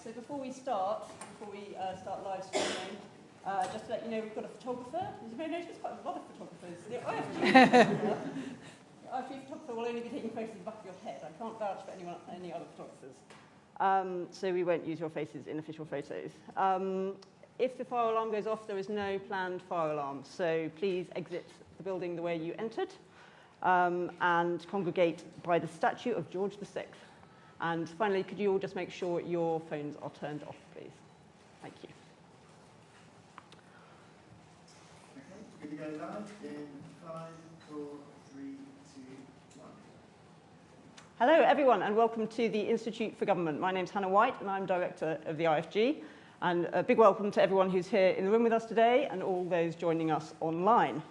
So before we start live streaming, just to let you know, we've got a photographer. As you may notice, quite a lot of photographers. The IFG photographer will only be taking photos of the back of your head. I can't vouch for any other photographers. So we won't use your faces in official photos. If the fire alarm goes off, there is no planned fire alarm. So please exit the building the way you entered and congregate by the statue of George VI. And finally, could you all just make sure your phones are turned off, please? Thank you. Okay, good to go live in 5, 4, 3, 2, 1. Hello, everyone, and welcome to the Institute for Government. My name's Hannah White, and I'm Director of the IFG. And a big welcome to everyone who's here in the room with us today and all those joining us online.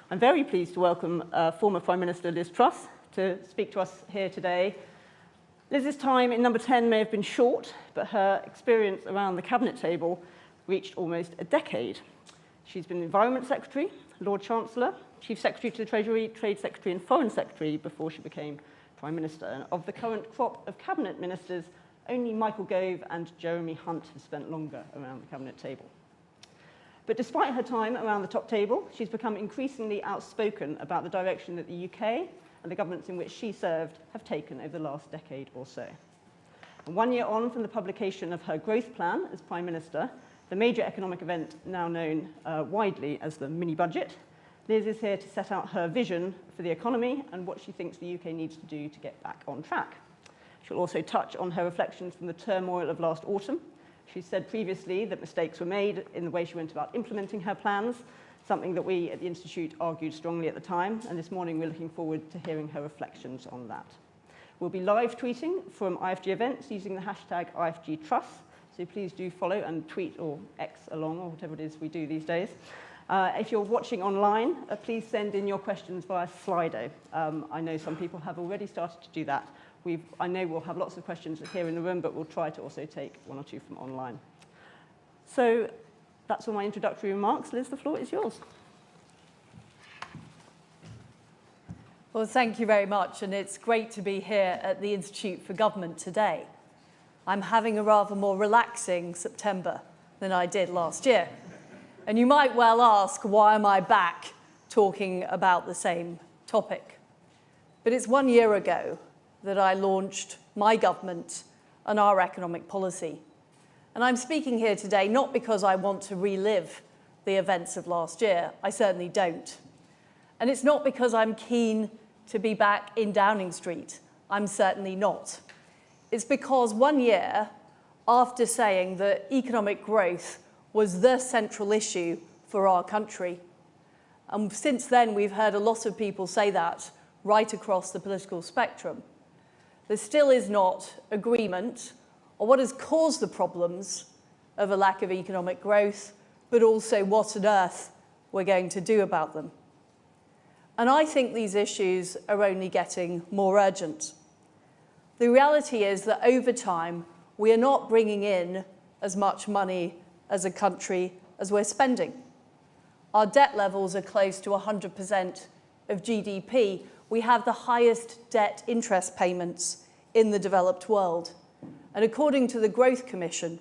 I'm very pleased to welcome former Prime Minister Liz Truss to speak to us here today. Liz's time in number 10 may have been short, but her experience around the cabinet table reached almost a decade. She's been Environment Secretary, Lord Chancellor, Chief Secretary to the Treasury, Trade Secretary and Foreign Secretary before she became Prime Minister. And of the current crop of cabinet ministers, only Michael Gove and Jeremy Hunt have spent longer around the cabinet table. But despite her time around the top table, she's become increasingly outspoken about the direction that the UK and the governments in which she served have taken over the last decade or so. And 1 year on from the publication of her growth plan as Prime Minister, the major economic event now known widely as the mini-budget, Liz is here to set out her vision for the economy and what she thinks the UK needs to do to get back on track. She'll also touch on her reflections from the turmoil of last autumn. She said previously that mistakes were made in the way she went about implementing her plans, something that we at the Institute argued strongly at the time, and this morning we're looking forward to hearing her reflections on that. We'll be live tweeting from IFG events using the hashtag IFG Truss, so please do follow and tweet or X along, or whatever it is we do these days. If you're watching online, please send in your questions via Slido. I know some people have already started to do that. I know we'll have lots of questions here in the room, but we'll try to also take one or two from online. So that's all my introductory remarks. Liz, the floor is yours. Well, thank you very much, and it's great to be here at the Institute for Government today. I'm having a rather more relaxing September than I did last year. And you might well ask, why am I back talking about the same topic? But it's 1 year ago that I launched my government and our economic policy. And I'm speaking here today not because I want to relive the events of last year. I certainly don't. And it's not because I'm keen to be back in Downing Street. I'm certainly not. It's because 1 year after saying that economic growth was the central issue for our country, and since then we've heard a lot of people say that right across the political spectrum, there still is not agreement on what has caused the problems of a lack of economic growth, but also what on earth we're going to do about them. And I think these issues are only getting more urgent. The reality is that over time, we are not bringing in as much money as a country as we're spending. Our debt levels are close to 100% of GDP. We have the highest debt interest payments in the developed world. And according to the Growth Commission,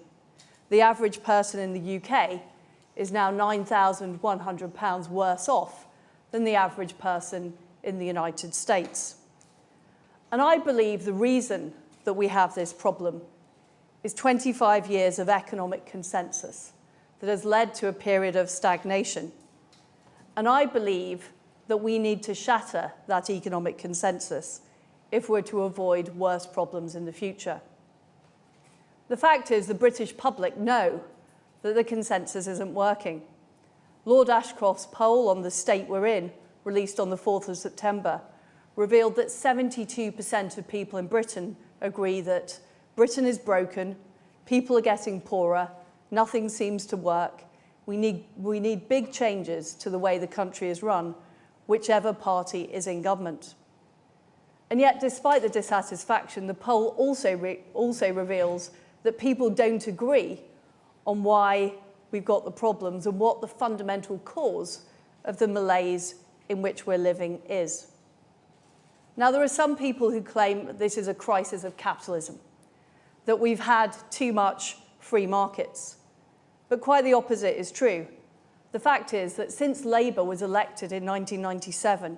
the average person in the UK is now £9,100 worse off than the average person in the United States. And I believe the reason that we have this problem is 25 years of economic consensus that has led to a period of stagnation. And I believe that we need to shatter that economic consensus if we're to avoid worse problems in the future. The fact is the British public know that the consensus isn't working. Lord Ashcroft's poll on the state we're in, released on the 4th of September, revealed that 72% of people in Britain agree that Britain is broken, people are getting poorer, nothing seems to work. We need big changes to the way the country is run, whichever party is in government. And yet, despite the dissatisfaction, the poll also reveals that people don't agree on why we've got the problems and what the fundamental cause of the malaise in which we're living is. Now, there are some people who claim that this is a crisis of capitalism, that we've had too much free markets. But quite the opposite is true. The fact is that since Labour was elected in 1997,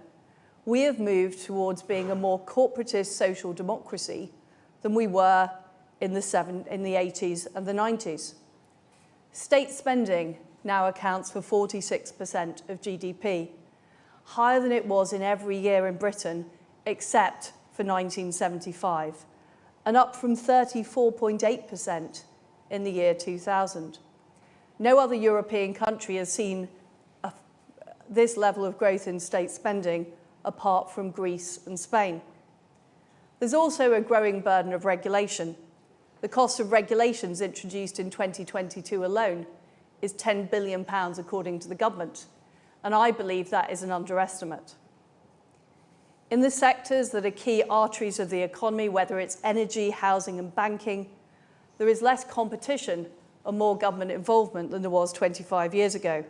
we have moved towards being a more corporatist social democracy than we were in the 80s and the 90s. State spending now accounts for 46% of GDP, higher than it was in every year in Britain except for 1975, and up from 34.8% in the year 2000. No other European country has seen this level of growth in state spending apart from Greece and Spain. There's also a growing burden of regulation. The cost of regulations introduced in 2022 alone is £10 billion according to the government, and I believe that is an underestimate. In the sectors that are key arteries of the economy, whether it's energy, housing and banking, there is less competition and more government involvement than there was 25 years ago.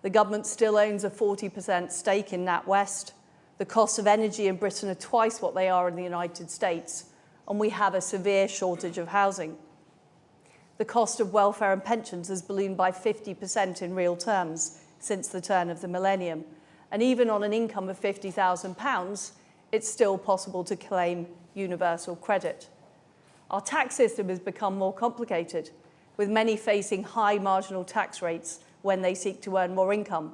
The government still owns a 40% stake in NatWest. The costs of energy in Britain are twice what they are in the United States, and we have a severe shortage of housing. The cost of welfare and pensions has ballooned by 50% in real terms since the turn of the millennium. And even on an income of £50,000, it's still possible to claim universal credit. Our tax system has become more complicated, with many facing high marginal tax rates when they seek to earn more income.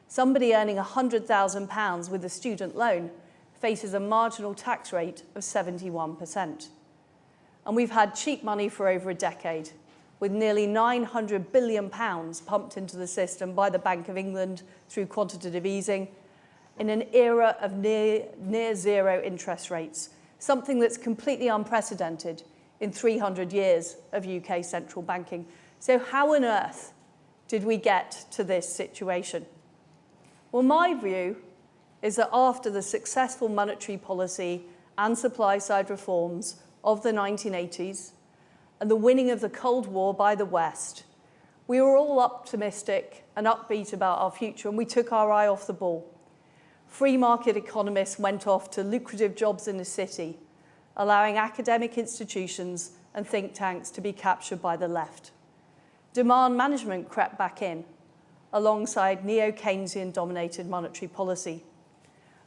Somebody earning £100,000 with a student loan faces a marginal tax rate of 71%. And we've had cheap money for over a decade, with nearly £900 billion pumped into the system by the Bank of England through quantitative easing in an era of near zero interest rates, something that's completely unprecedented in 300 years of UK central banking. So how on earth did we get to this situation? Well, my view is that after the successful monetary policy and supply-side reforms of the 1980s and the winning of the Cold War by the West, we were all optimistic and upbeat about our future, and we took our eye off the ball. Free market economists went off to lucrative jobs in the city, allowing academic institutions and think tanks to be captured by the left. Demand management crept back in, alongside neo-Keynesian-dominated monetary policy.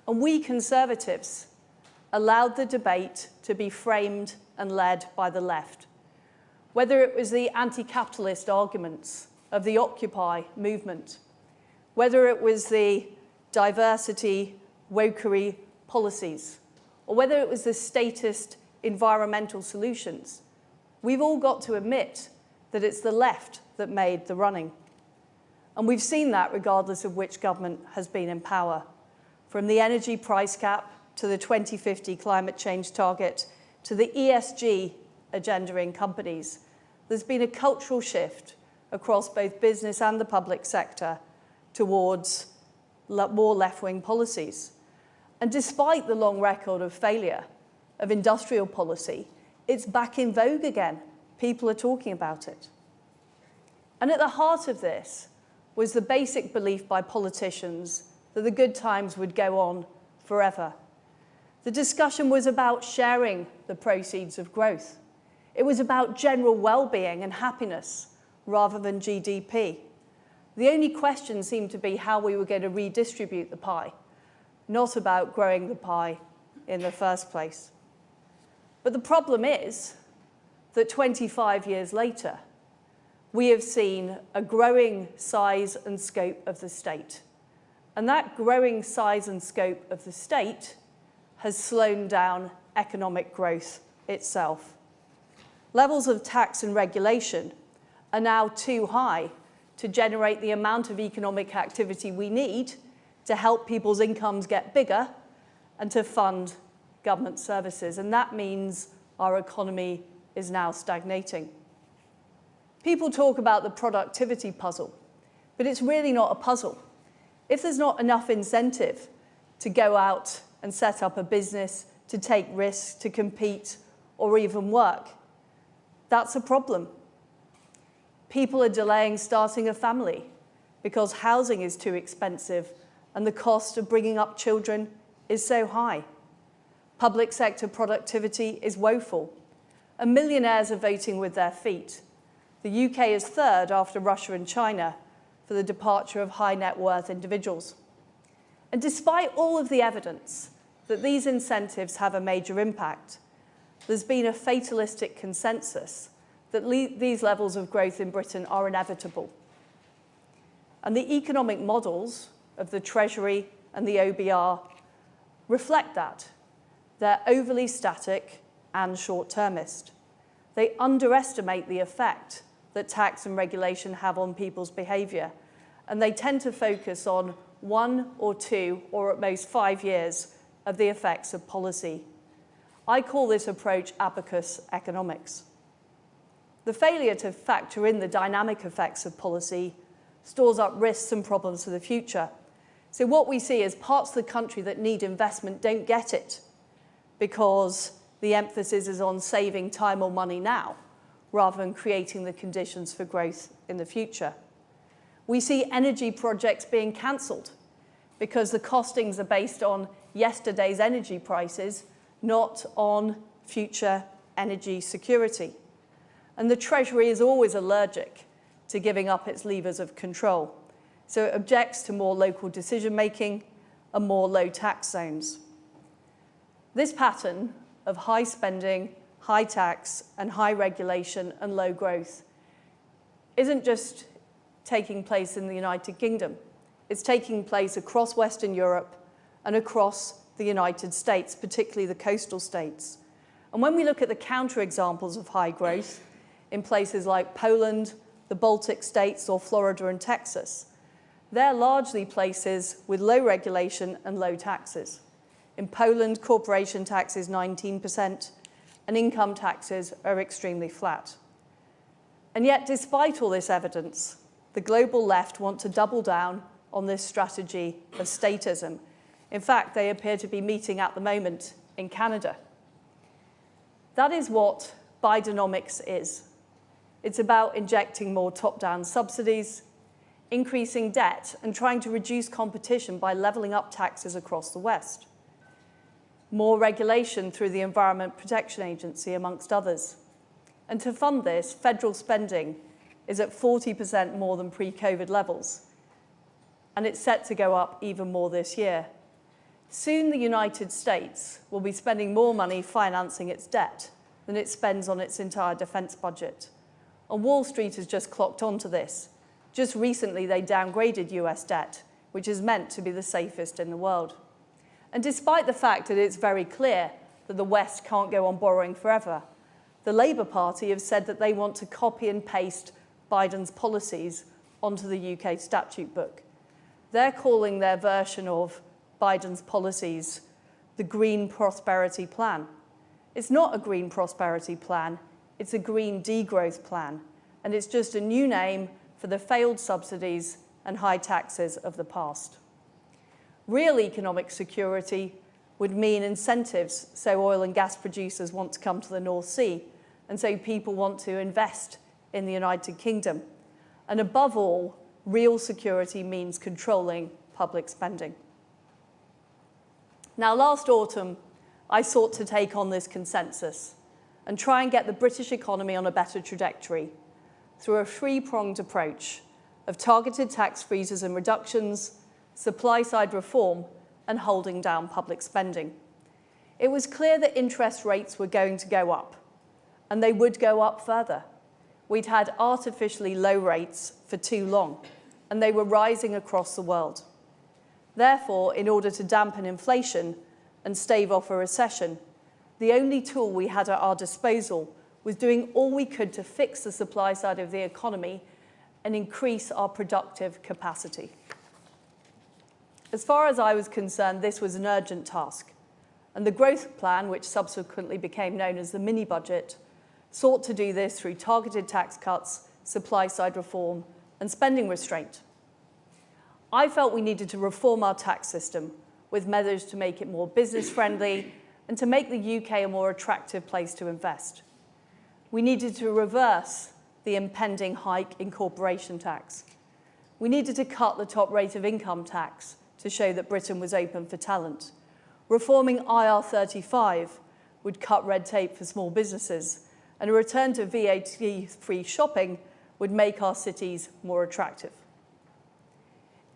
And we Conservatives allowed the debate to be framed and led by the left. Whether it was the anti-capitalist arguments of the Occupy movement, whether it was the diversity, wokery policies, or whether it was the statist environmental solutions, we've all got to admit that it's the left that made the running. And we've seen that regardless of which government has been in power. From the energy price cap to the 2050 climate change target to the ESG agenda in companies, there's been a cultural shift across both business and the public sector towards more left-wing policies. And despite the long record of failure of industrial policy, it's back in vogue again. People are talking about it. And at the heart of this was the basic belief by politicians that the good times would go on forever. The discussion was about sharing the proceeds of growth. It was about general well-being and happiness rather than GDP. The only question seemed to be how we were going to redistribute the pie, not about growing the pie in the first place. But the problem is that 25 years later, we have seen a growing size and scope of the state. And that growing size and scope of the state has slowed down economic growth itself. Levels of tax and regulation are now too high to generate the amount of economic activity we need to help people's incomes get bigger and to fund government services. And that means our economy is now stagnating. People talk about the productivity puzzle, but it's really not a puzzle. If there's not enough incentive to go out and set up a business, to take risks, to compete, or even work, that's a problem. People are delaying starting a family because housing is too expensive and the cost of bringing up children is so high. Public sector productivity is woeful. and millionaires are voting with their feet. The UK is third after Russia and China for the departure of high net worth individuals. And despite all of the evidence that these incentives have a major impact, there's been a fatalistic consensus that these levels of growth in Britain are inevitable. And the economic models of the Treasury and the OBR reflect that. They're overly static and short-termist. They underestimate the effect that tax and regulation have on people's behaviour, and they tend to focus on 1 or 2 or at most 5 years of the effects of policy. I call this approach abacus economics. The failure to factor in the dynamic effects of policy stores up risks and problems for the future. So what we see is parts of the country that need investment don't get it because the emphasis is on saving time or money now rather than creating the conditions for growth in the future. We see energy projects being cancelled because the costings are based on yesterday's energy prices, not on future energy security. And the Treasury is always allergic to giving up its levers of control. So it objects to more local decision-making and more low tax zones. This pattern of high spending, high tax, and high regulation and low growth isn't just taking place in the United Kingdom. It's taking place across Western Europe and across the United States, particularly the coastal states. And when we look at the counterexamples of high growth in places like Poland, the Baltic states, or Florida and Texas, they're largely places with low regulation and low taxes. In Poland, corporation tax is 19%, and income taxes are extremely flat. And yet, despite all this evidence, the global left want to double down on this strategy of statism. In fact, they appear to be meeting at the moment in Canada. That is what Bidenomics is. It's about injecting more top-down subsidies, increasing debt, and trying to reduce competition by levelling up taxes across the West. More regulation through the Environment Protection Agency, amongst others. And to fund this, federal spending is at 40% more than pre-COVID levels, and it's set to go up even more this year. Soon, the United States will be spending more money financing its debt than it spends on its entire defence budget. And Wall Street has just clocked onto this. Just recently, they downgraded US debt, which is meant to be the safest in the world. And despite the fact that it's very clear that the West can't go on borrowing forever, the Labour Party have said that they want to copy and paste Biden's policies onto the UK statute book. They're calling their version of Biden's policies the Green Prosperity Plan. It's not a green prosperity plan, it's a green degrowth plan, and it's just a new name for the failed subsidies and high taxes of the past. Real economic security would mean incentives so oil and gas producers want to come to the North Sea, and so people want to invest in the United Kingdom. And above all, real security means controlling public spending. Now, last autumn, I sought to take on this consensus and try and get the British economy on a better trajectory through a three-pronged approach of targeted tax freezes and reductions, supply-side reform, and holding down public spending. It was clear that interest rates were going to go up, and they would go up further. We'd had artificially low rates for too long, and they were rising across the world. Therefore, in order to dampen inflation and stave off a recession, the only tool we had at our disposal was doing all we could to fix the supply side of the economy and increase our productive capacity. As far as I was concerned, this was an urgent task, and the growth plan, which subsequently became known as the mini-budget, sought to do this through targeted tax cuts, supply-side reform, and spending restraint. I felt we needed to reform our tax system with measures to make it more business-friendly and to make the UK a more attractive place to invest. We needed to reverse the impending hike in corporation tax. We needed to cut the top rate of income tax to show that Britain was open for talent. Reforming IR35 would cut red tape for small businesses, and a return to VAT-free shopping would make our cities more attractive.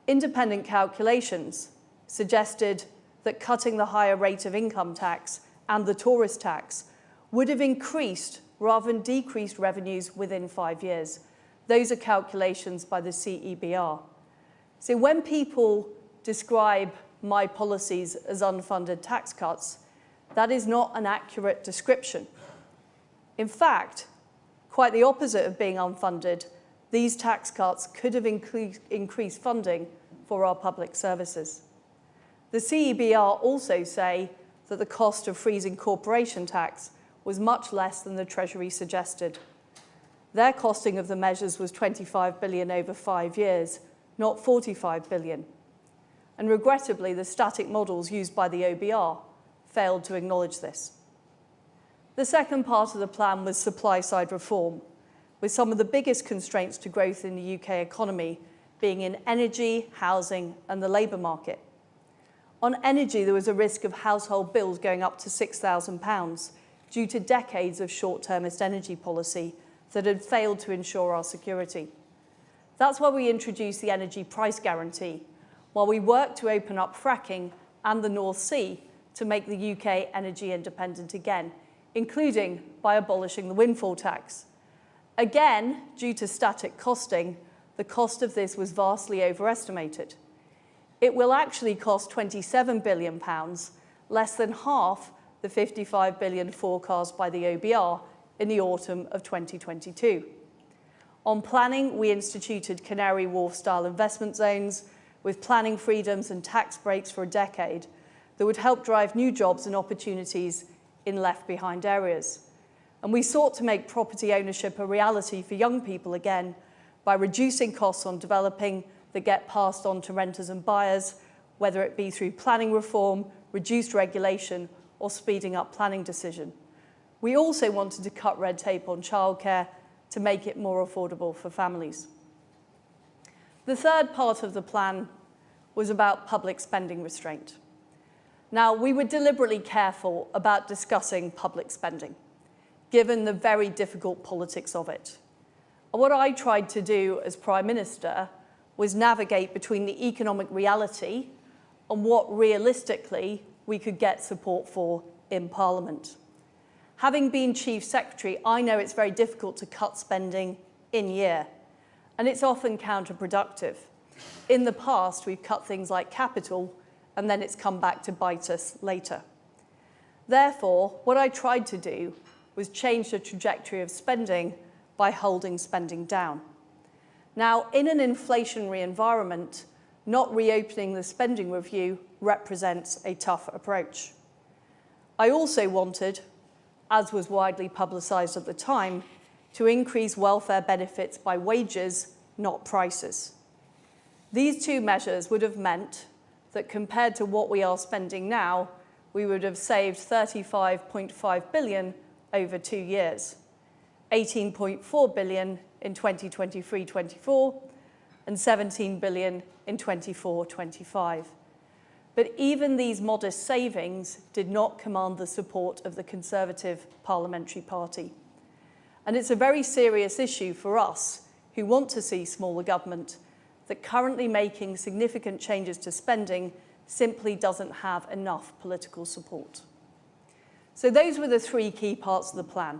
Independent calculations suggested that cutting the higher rate of income tax and the tourist tax would have increased rather than decreased revenues within 5 years. Those are calculations by the CEBR. So when people describe my policies as unfunded tax cuts, that is not an accurate description. In fact, quite the opposite of being unfunded, these tax cuts could have increased funding for our public services. The CEBR also say that the cost of freezing corporation tax was much less than the Treasury suggested. Their costing of the measures was 25 billion over 5 years, not 45 billion. And regrettably, the static models used by the OBR failed to acknowledge this. The second part of the plan was supply-side reform, with some of the biggest constraints to growth in the UK economy being in energy, housing, and the labour market. On energy, there was a risk of household bills going up to £6,000 due to decades of short-termist energy policy that had failed to ensure our security. That's why we introduced the energy price guarantee, while we work to open up fracking and the North Sea to make the UK energy independent again, including by abolishing the windfall tax. Again, due to static costing, the cost of this was vastly overestimated. It will actually cost £27 billion, less than half the £55 billion forecast by the OBR in the autumn of 2022. On planning, we instituted Canary Wharf-style investment zones with planning freedoms and tax breaks for a decade that would help drive new jobs and opportunities in left-behind areas. And we sought to make property ownership a reality for young people again by reducing costs on developing that get passed on to renters and buyers, whether it be through planning reform, reduced regulation, or speeding up planning decision. We also wanted to cut red tape on childcare to make it more affordable for families. The third part of the plan was about public spending restraint. Now, we were deliberately careful about discussing public spending, given the very difficult politics of it. And what I tried to do as Prime Minister was navigate between the economic reality and what realistically we could get support for in Parliament. Having been Chief Secretary, I know it's very difficult to cut spending in year, and it's often counterproductive. In the past, we've cut things like capital, and then it's come back to bite us later. Therefore, what I tried to do was change the trajectory of spending by holding spending down. Now, in an inflationary environment, not reopening the spending review represents a tough approach. I also wanted, as was widely publicised at the time, to increase welfare benefits by wages, not prices. These two measures would have meant that compared to what we are spending now, we would have saved £35.5 billion over 2 years, £18.4 billion in 2023-24 and £17 billion in 24-25. But even these modest savings did not command the support of the Conservative Parliamentary Party. And it's a very serious issue for us who want to see smaller government that currently making significant changes to spending simply doesn't have enough political support. So those were the three key parts of the plan: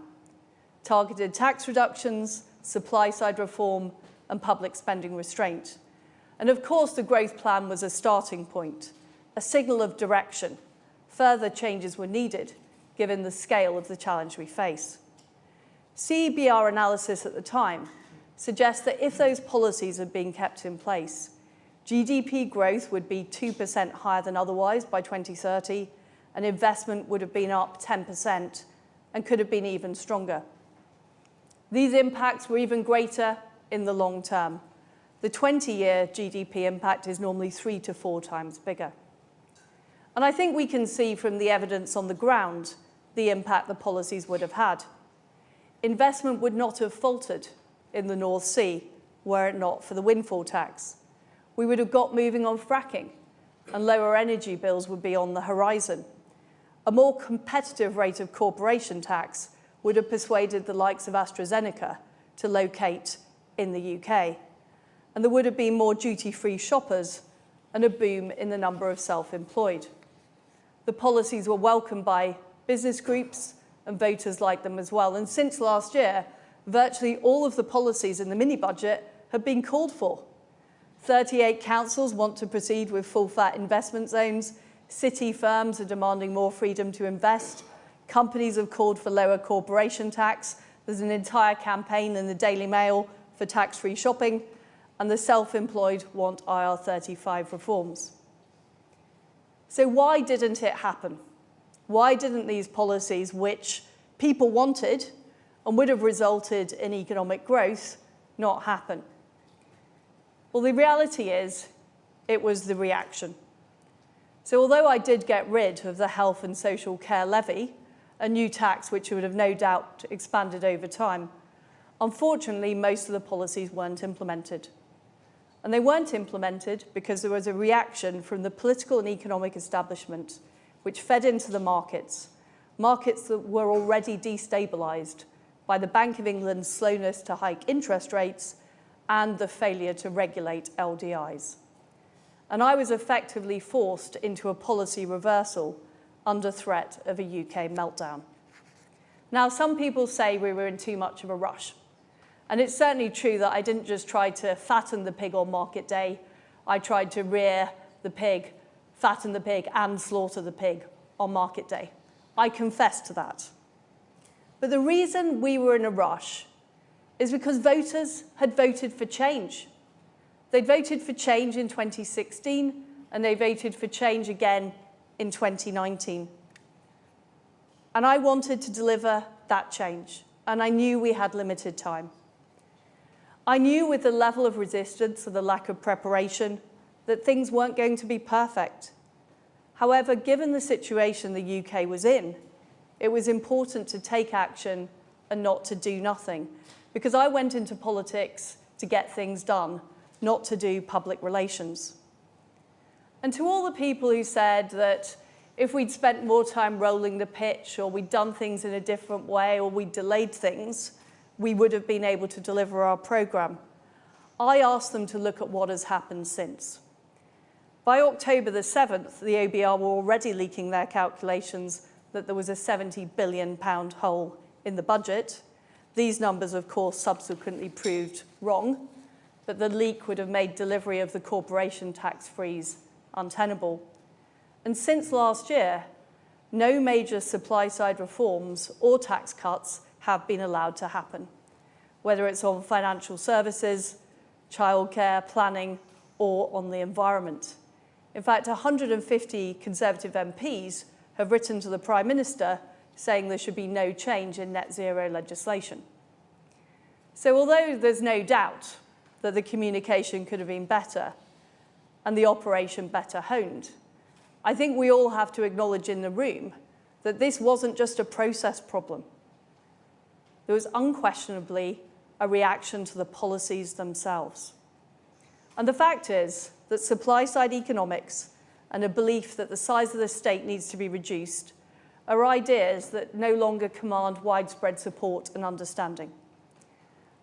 targeted tax reductions, supply-side reform, and public spending restraint. And of course, the growth plan was a starting point, a signal of direction. Further changes were needed, given the scale of the challenge we face. CEBR analysis at the time suggests that if those policies had been kept in place, GDP growth would be 2% higher than otherwise by 2030, and investment would have been up 10% and could have been even stronger. These impacts were even greater in the long term. The 20-year GDP impact is normally 3 to 4 times bigger. And I think we can see from the evidence on the ground the impact the policies would have had. Investment would not have faltered in the North Sea were it not for the windfall tax. We would have got moving on fracking, and lower energy bills would be on the horizon. A more competitive rate of corporation tax would have persuaded the likes of AstraZeneca to locate in the UK. And there would have been more duty-free shoppers and a boom in the number of self-employed. The policies were welcomed by business groups, and voters like them as well. And since last year, virtually all of the policies in the mini-budget have been called for. 38 councils want to proceed with full-fat investment zones. City firms are demanding more freedom to invest. Companies have called for lower corporation tax. There's an entire campaign in the Daily Mail for tax-free shopping. And the self-employed want IR35 reforms. So why didn't it happen? Why didn't these policies, which people wanted and would have resulted in economic growth, not happen? Well, the reality is it was the reaction. So although I did get rid of the health and social care levy, a new tax which would have no doubt expanded over time, unfortunately, most of the policies weren't implemented. And they weren't implemented because there was a reaction from the political and economic establishment which fed into the markets that were already destabilised by the Bank of England's slowness to hike interest rates and the failure to regulate LDIs. And I was effectively forced into a policy reversal under threat of a UK meltdown. Now, some people say we were in too much of a rush. And it's certainly true that I didn't just try to fatten the pig on market day. I tried to rear the pig, fatten the pig, and slaughter the pig on market day. I confess to that. But the reason we were in a rush is because voters had voted for change. They voted for change in 2016, and they voted for change again in 2019. And I wanted to deliver that change, and I knew we had limited time. I knew with the level of resistance and the lack of preparation that things weren't going to be perfect. However, given the situation the UK was in, it was important to take action and not to do nothing, because I went into politics to get things done, not to do public relations. And to all the people who said that if we'd spent more time rolling the pitch, or we'd done things in a different way, or we'd delayed things, we would have been able to deliver our programme, I asked them to look at what has happened since. By October the 7th, the OBR were already leaking their calculations that there was a £70 billion hole in the budget. These numbers, of course, subsequently proved wrong, but the leak would have made delivery of the corporation tax freeze untenable. And since last year, no major supply-side reforms or tax cuts have been allowed to happen, whether it's on financial services, childcare, planning, or on the environment. In fact, 150 Conservative MPs have written to the Prime Minister saying there should be no change in net zero legislation. So although there's no doubt that the communication could have been better and the operation better honed, I think we all have to acknowledge in the room that this wasn't just a process problem. There was unquestionably a reaction to the policies themselves. And the fact is that supply-side economics and a belief that the size of the state needs to be reduced are ideas that no longer command widespread support and understanding.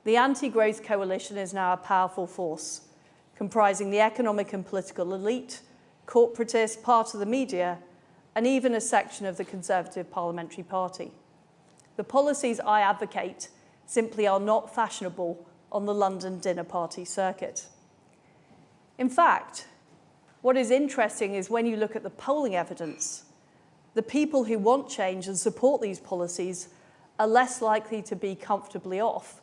The anti-growth coalition is now a powerful force, comprising the economic and political elite, corporatists, part of the media, and even a section of the Conservative Parliamentary Party. The policies I advocate simply are not fashionable on the London dinner party circuit. In fact, what is interesting is when you look at the polling evidence, the people who want change and support these policies are less likely to be comfortably off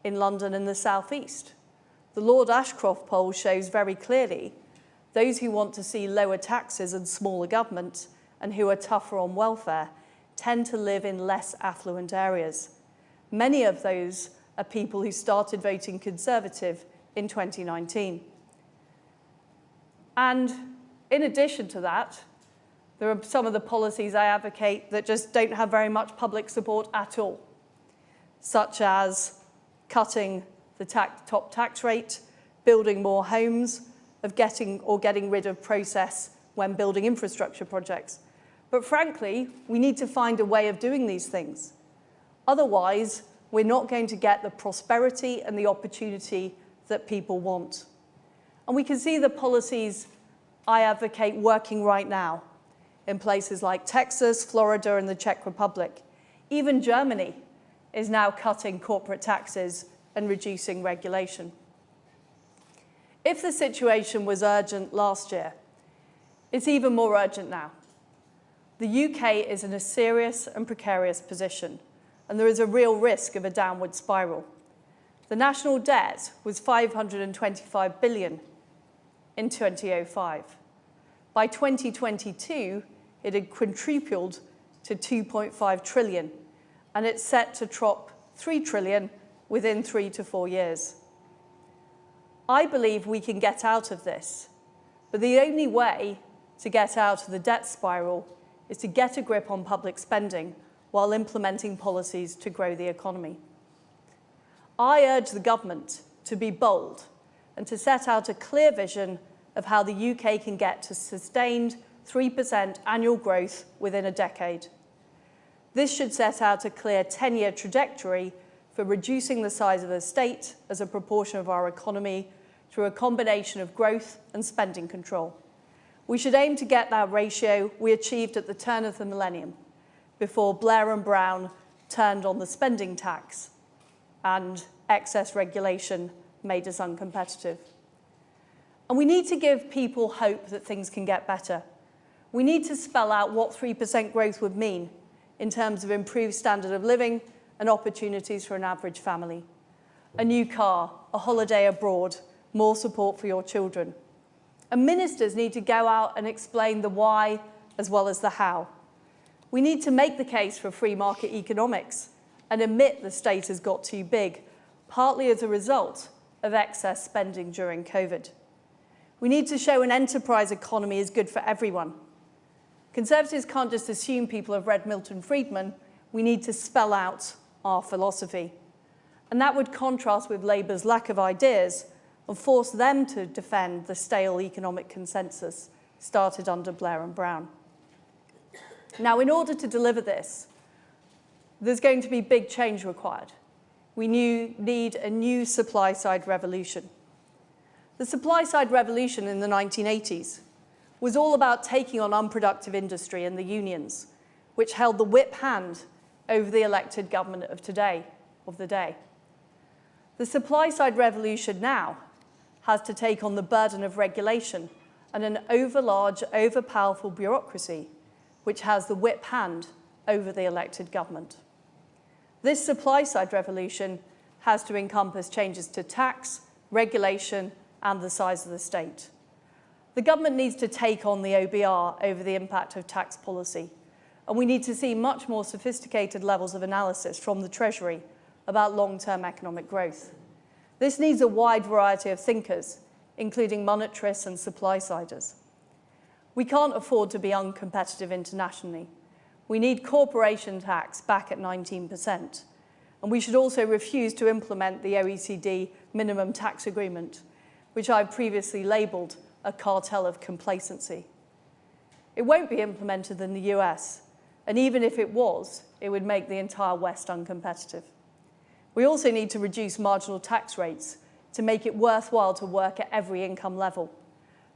in London and the South East. The Lord Ashcroft poll shows very clearly those who want to see lower taxes and smaller government and who are tougher on welfare tend to live in less affluent areas. Many of those are people who started voting Conservative in 2019. And in addition to that, there are some of the policies I advocate that just don't have very much public support at all, such as cutting the top tax rate, building more homes, getting rid of process when building infrastructure projects. But frankly, we need to find a way of doing these things. Otherwise, we're not going to get the prosperity and the opportunity that people want. And we can see the policies I advocate working right now in places like Texas, Florida, and the Czech Republic. Even Germany is now cutting corporate taxes and reducing regulation. If the situation was urgent last year, it's even more urgent now. The UK is in a serious and precarious position, and there is a real risk of a downward spiral. The national debt was $525 billion in 2005. By 2022, it had quadrupled to $2.5 trillion, and it's set to drop $3 trillion within 3 to 4 years. I believe we can get out of this, but the only way to get out of the debt spiral is to get a grip on public spending while implementing policies to grow the economy. I urge the government to be bold and to set out a clear vision of how the UK can get to sustained 3% annual growth within a decade. This should set out a clear 10-year trajectory for reducing the size of the state as a proportion of our economy through a combination of growth and spending control. We should aim to get that ratio we achieved at the turn of the millennium, before Blair and Brown turned on the spending tax and excess regulation made us uncompetitive. And we need to give people hope that things can get better. We need to spell out what 3% growth would mean in terms of improved standard of living and opportunities for an average family. A new car, a holiday abroad, more support for your children. And ministers need to go out and explain the why as well as the how. We need to make the case for free market economics and admit the state has got too big, partly as a result of excess spending during COVID. We need to show an enterprise economy is good for everyone. Conservatives can't just assume people have read Milton Friedman. We need to spell out our philosophy. And that would contrast with Labour's lack of ideas and force them to defend the stale economic consensus started under Blair and Brown. Now, in order to deliver this, there's going to be big change required. We need a new supply-side revolution. The supply-side revolution in the 1980s was all about taking on unproductive industry and the unions, which held the whip hand over the elected government of the day. The supply-side revolution now has to take on the burden of regulation and an overlarge, overpowerful bureaucracy, which has the whip hand over the elected government. This supply-side revolution has to encompass changes to tax, regulation, and the size of the state. The government needs to take on the OBR over the impact of tax policy, and we need to see much more sophisticated levels of analysis from the Treasury about long-term economic growth. This needs a wide variety of thinkers, including monetarists and supply-siders. We can't afford to be uncompetitive internationally. We need corporation tax back at 19%, and we should also refuse to implement the OECD minimum tax agreement, which I previously labelled a cartel of complacency. It won't be implemented in the US, and even if it was, it would make the entire West uncompetitive. We also need to reduce marginal tax rates to make it worthwhile to work at every income level.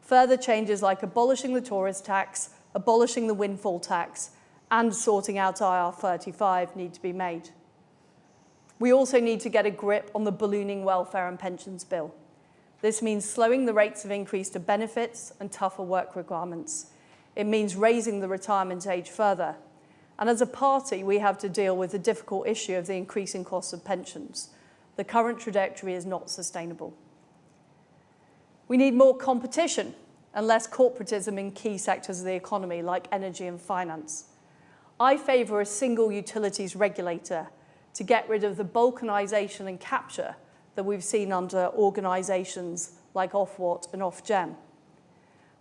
Further changes like abolishing the tourist tax, abolishing the windfall tax, and sorting out IR35 need to be made. We also need to get a grip on the ballooning welfare and pensions bill. This means slowing the rates of increase to benefits and tougher work requirements. It means raising the retirement age further. And as a party, we have to deal with the difficult issue of the increasing cost of pensions. The current trajectory is not sustainable. We need more competition and less corporatism in key sectors of the economy, like energy and finance. I favour a single utilities regulator to get rid of the balkanisation and capture that we've seen under organisations like Ofwat and Ofgem.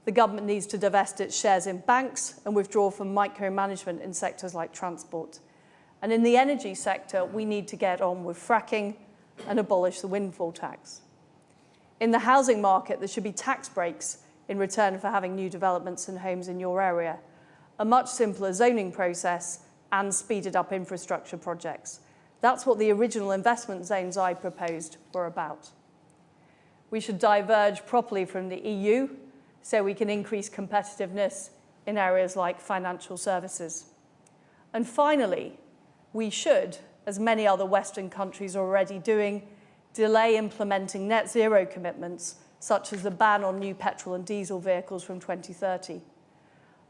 The government needs to divest its shares in banks and withdraw from micromanagement in sectors like transport. And in the energy sector, we need to get on with fracking and abolish the windfall tax. In the housing market, there should be tax breaks in return for having new developments and homes in your area, a much simpler zoning process, and speeded up infrastructure projects. That's what the original investment zones I proposed were about. We should diverge properly from the EU so we can increase competitiveness in areas like financial services. And finally, we should, as many other Western countries are already doing, delay implementing net zero commitments, such as the ban on new petrol and diesel vehicles from 2030.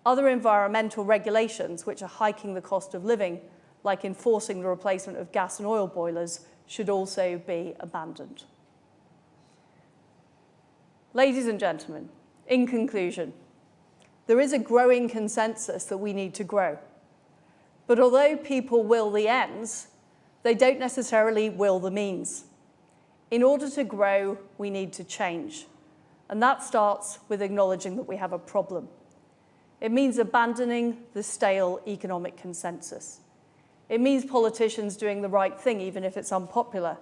Other environmental regulations, which are hiking the cost of living, like enforcing the replacement of gas and oil boilers, should also be abandoned. Ladies and gentlemen, in conclusion, there is a growing consensus that we need to grow. But although people will the ends, they don't necessarily will the means. In order to grow, we need to change. And that starts with acknowledging that we have a problem. It means abandoning the stale economic consensus. It means politicians doing the right thing, even if it's unpopular.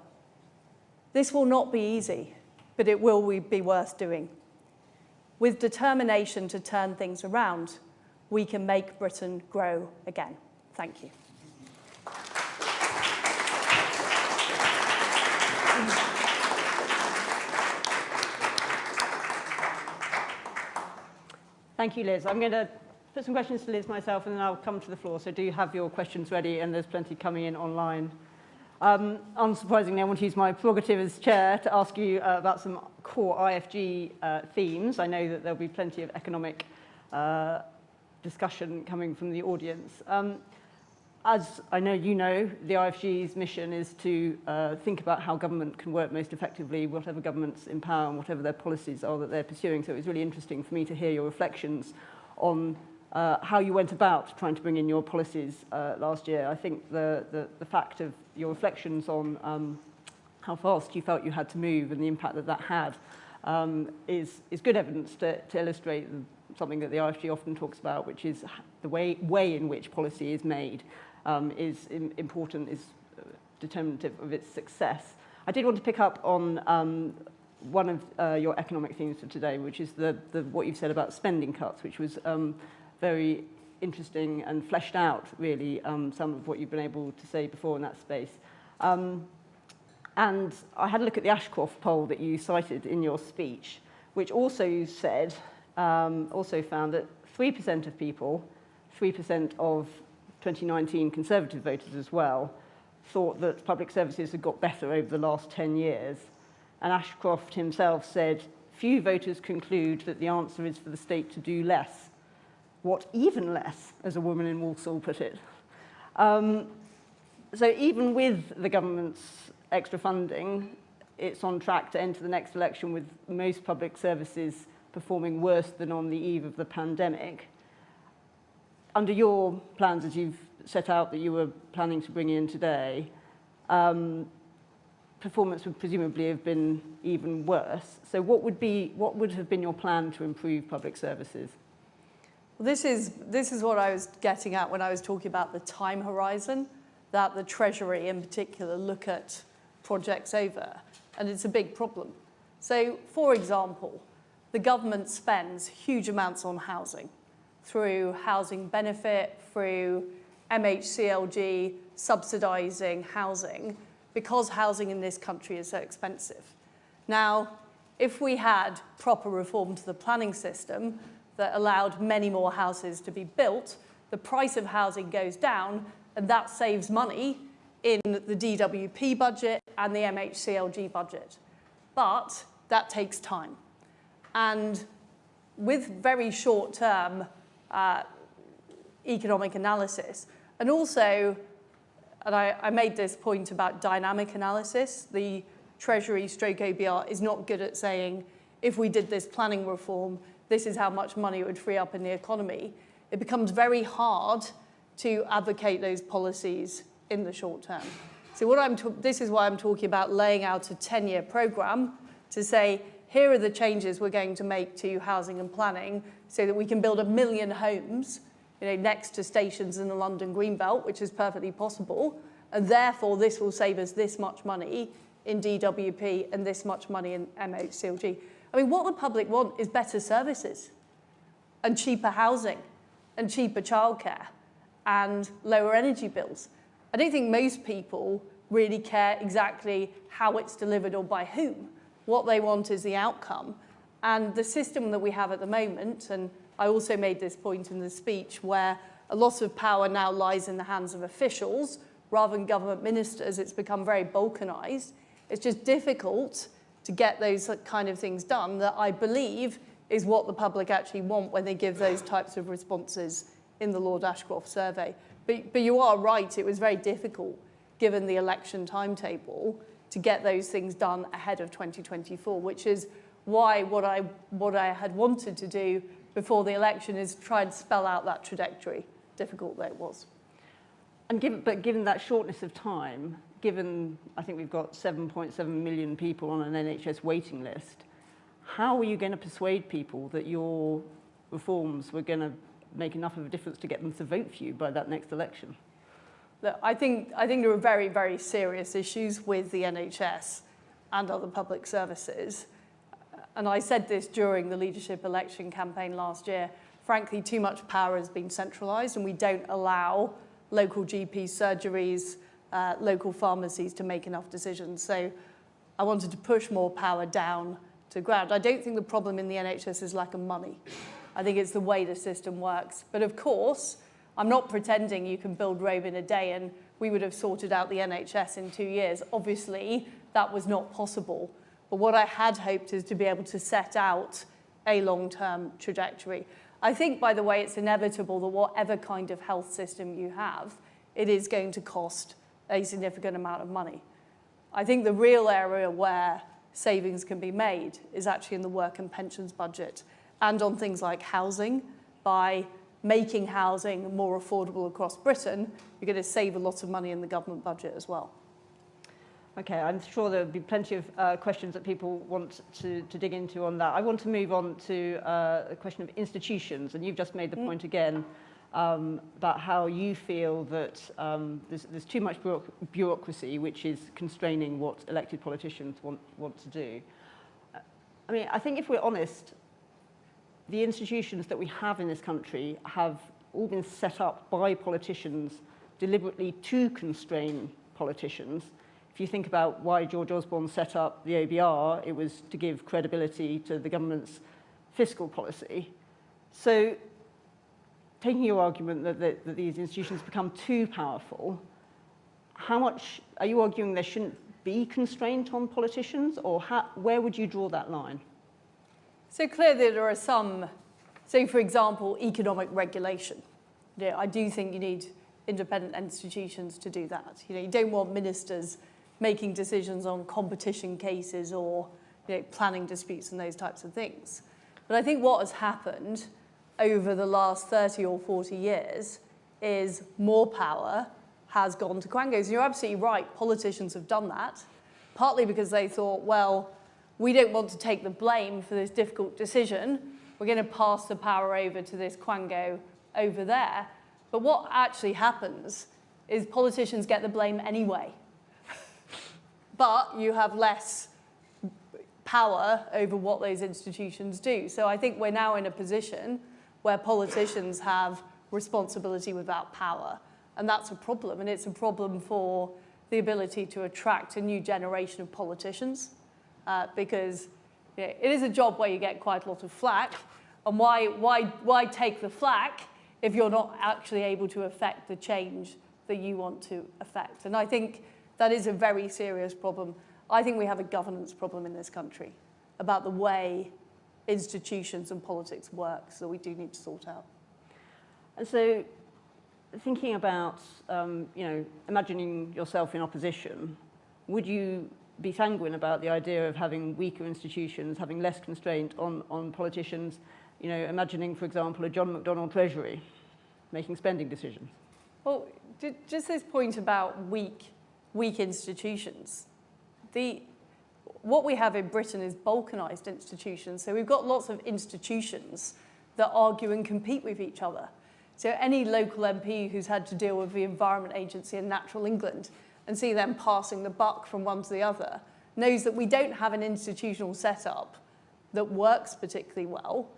This will not be easy, but it will be worth doing. With determination to turn things around, we can make Britain grow again. Thank you. Thank you, Liz. I'm going to put some questions to Liz myself, and then I'll come to the floor. So do have your questions ready, and there's plenty coming in online. Unsurprisingly, I want to use my prerogative as chair to ask you about some core IFG themes. I know that there'll be plenty of economic discussion coming from the audience. As I know you know, the IFG's mission is to think about how government can work most effectively, whatever government's in power and whatever their policies are that they're pursuing. So it was really interesting for me to hear your reflections on how you went about trying to bring in your policies last year. I think the fact of your reflections on how fast you felt you had to move and the impact that that had is good evidence to illustrate something that the IFG often talks about, which is the way in which policy is made is important, is determinative of its success. I did want to pick up on one of your economic themes for today, which is what you've said about spending cuts, which was very interesting and fleshed out, really, some of what you've been able to say before in that space. And I had a look at the Ashcroft poll that you cited in your speech, which also said, also found that 3% of people, 3% of 2019 Conservative voters as well, thought that public services had got better over the last 10 years. And Ashcroft himself said, few voters conclude that the answer is for the state to do less. What even less, as a woman in Walsall put it. So even with the government's extra funding, it's on track to enter the next election with most public services performing worse than on the eve of the pandemic. Under your plans, as you've set out that you were planning to bring in today, performance would presumably have been even worse. So what would have been your plan to improve public services? Well, this is what I was getting at when I was talking about the time horizon, that the Treasury in particular look at projects over, and it's a big problem. So, for example, the government spends huge amounts on housing through housing benefit, through MHCLG, subsidising housing, because housing in this country is so expensive. Now, if we had proper reform to the planning system that allowed many more houses to be built, the price of housing goes down, and that saves money in the DWP budget and the MHCLG budget. But that takes time. And with very short-term economic analysis, and also, and I made this point about dynamic analysis, the Treasury stroke OBR is not good at saying, if we did this planning reform, this is how much money it would free up in the economy. It becomes very hard to advocate those policies in the short term. So this is why I'm talking about laying out a 10-year program to say, here are the changes we're going to make to housing and planning so that we can build 1 million homes, next to stations in the London Greenbelt, which is perfectly possible, and therefore this will save us this much money in DWP and this much money in MHCLG. I mean, what the public want is better services and cheaper housing and cheaper childcare and lower energy bills. I don't think most people really care exactly how it's delivered or by whom. What they want is the outcome. And the system that we have at the moment, and I also made this point in the speech, where a lot of power now lies in the hands of officials rather than government ministers. It's become very balkanized. It's just difficult to get those kind of things done that I believe is what the public actually want when they give those types of responses in the Lord Ashcroft survey. But you are right, it was very difficult, given the election timetable, to get those things done ahead of 2024, which is why what I had wanted to do before the election is try and spell out that trajectory, difficult though it was. And given that shortness of time, given I think we've got 7.7 million people on an NHS waiting list, how are you going to persuade people that your reforms were going to make enough of a difference to get them to vote for you by that next election? Look, I think there are very, very serious issues with the NHS and other public services. And I said this during the leadership election campaign last year. Frankly, too much power has been centralised, and we don't allow local GP surgeries, local pharmacies to make enough decisions. So I wanted to push more power down to ground. I don't think the problem in the NHS is lack of money. I think it's the way the system works. But of course, I'm not pretending you can build Rome in a day and we would have sorted out the NHS in 2 years. Obviously, that was not possible. But what I had hoped is to be able to set out a long-term trajectory. I think, by the way, it's inevitable that whatever kind of health system you have, it is going to cost a significant amount of money. I think the real area where savings can be made is actually in the work and pensions budget and on things like housing. By making housing more affordable across Britain, you're going to save a lot of money in the government budget as well. Okay, I'm sure there'll be plenty of questions that people want to dig into on that. I want to move on to the question of institutions, and you've just made the point again about how you feel that there's too much bureaucracy, which is constraining what elected politicians want to do. I mean, I think if we're honest, the institutions that we have in this country have all been set up by politicians deliberately to constrain politicians. If you think about why George Osborne set up the OBR, it was to give credibility to the government's fiscal policy. So, taking your argument that these institutions become too powerful, how much are you arguing there shouldn't be constraint on politicians, or where would you draw that line? So clearly there are some, so for example, economic regulation. I do think you need independent institutions to do that. You don't want ministers making decisions on competition cases or planning disputes and those types of things. But I think what has happened over the last 30 or 40 years is more power has gone to quangos. And you're absolutely right, politicians have done that, partly because they thought, well, we don't want to take the blame for this difficult decision. We're going to pass the power over to this quango over there. But what actually happens is politicians get the blame anyway. But you have less power over what those institutions do. So I think we're now in a position where politicians have responsibility without power. And that's a problem. And it's a problem for the ability to attract a new generation of politicians. Because it is a job where you get quite a lot of flack. And why take the flack if you're not actually able to affect the change that you want to affect? And I think that is a very serious problem. I think we have a governance problem in this country about the way institutions and politics work, so we do need to sort out. And so, thinking about, imagining yourself in opposition, would you be sanguine about the idea of having weaker institutions, having less constraint on politicians, imagining, for example, a John McDonnell Treasury making spending decisions? Well, just this point about weak institutions. What we have in Britain is balkanised institutions. So we've got lots of institutions that argue and compete with each other. So any local MP who's had to deal with the Environment Agency and Natural England and see them passing the buck from one to the other knows that we don't have an institutional setup that works particularly well,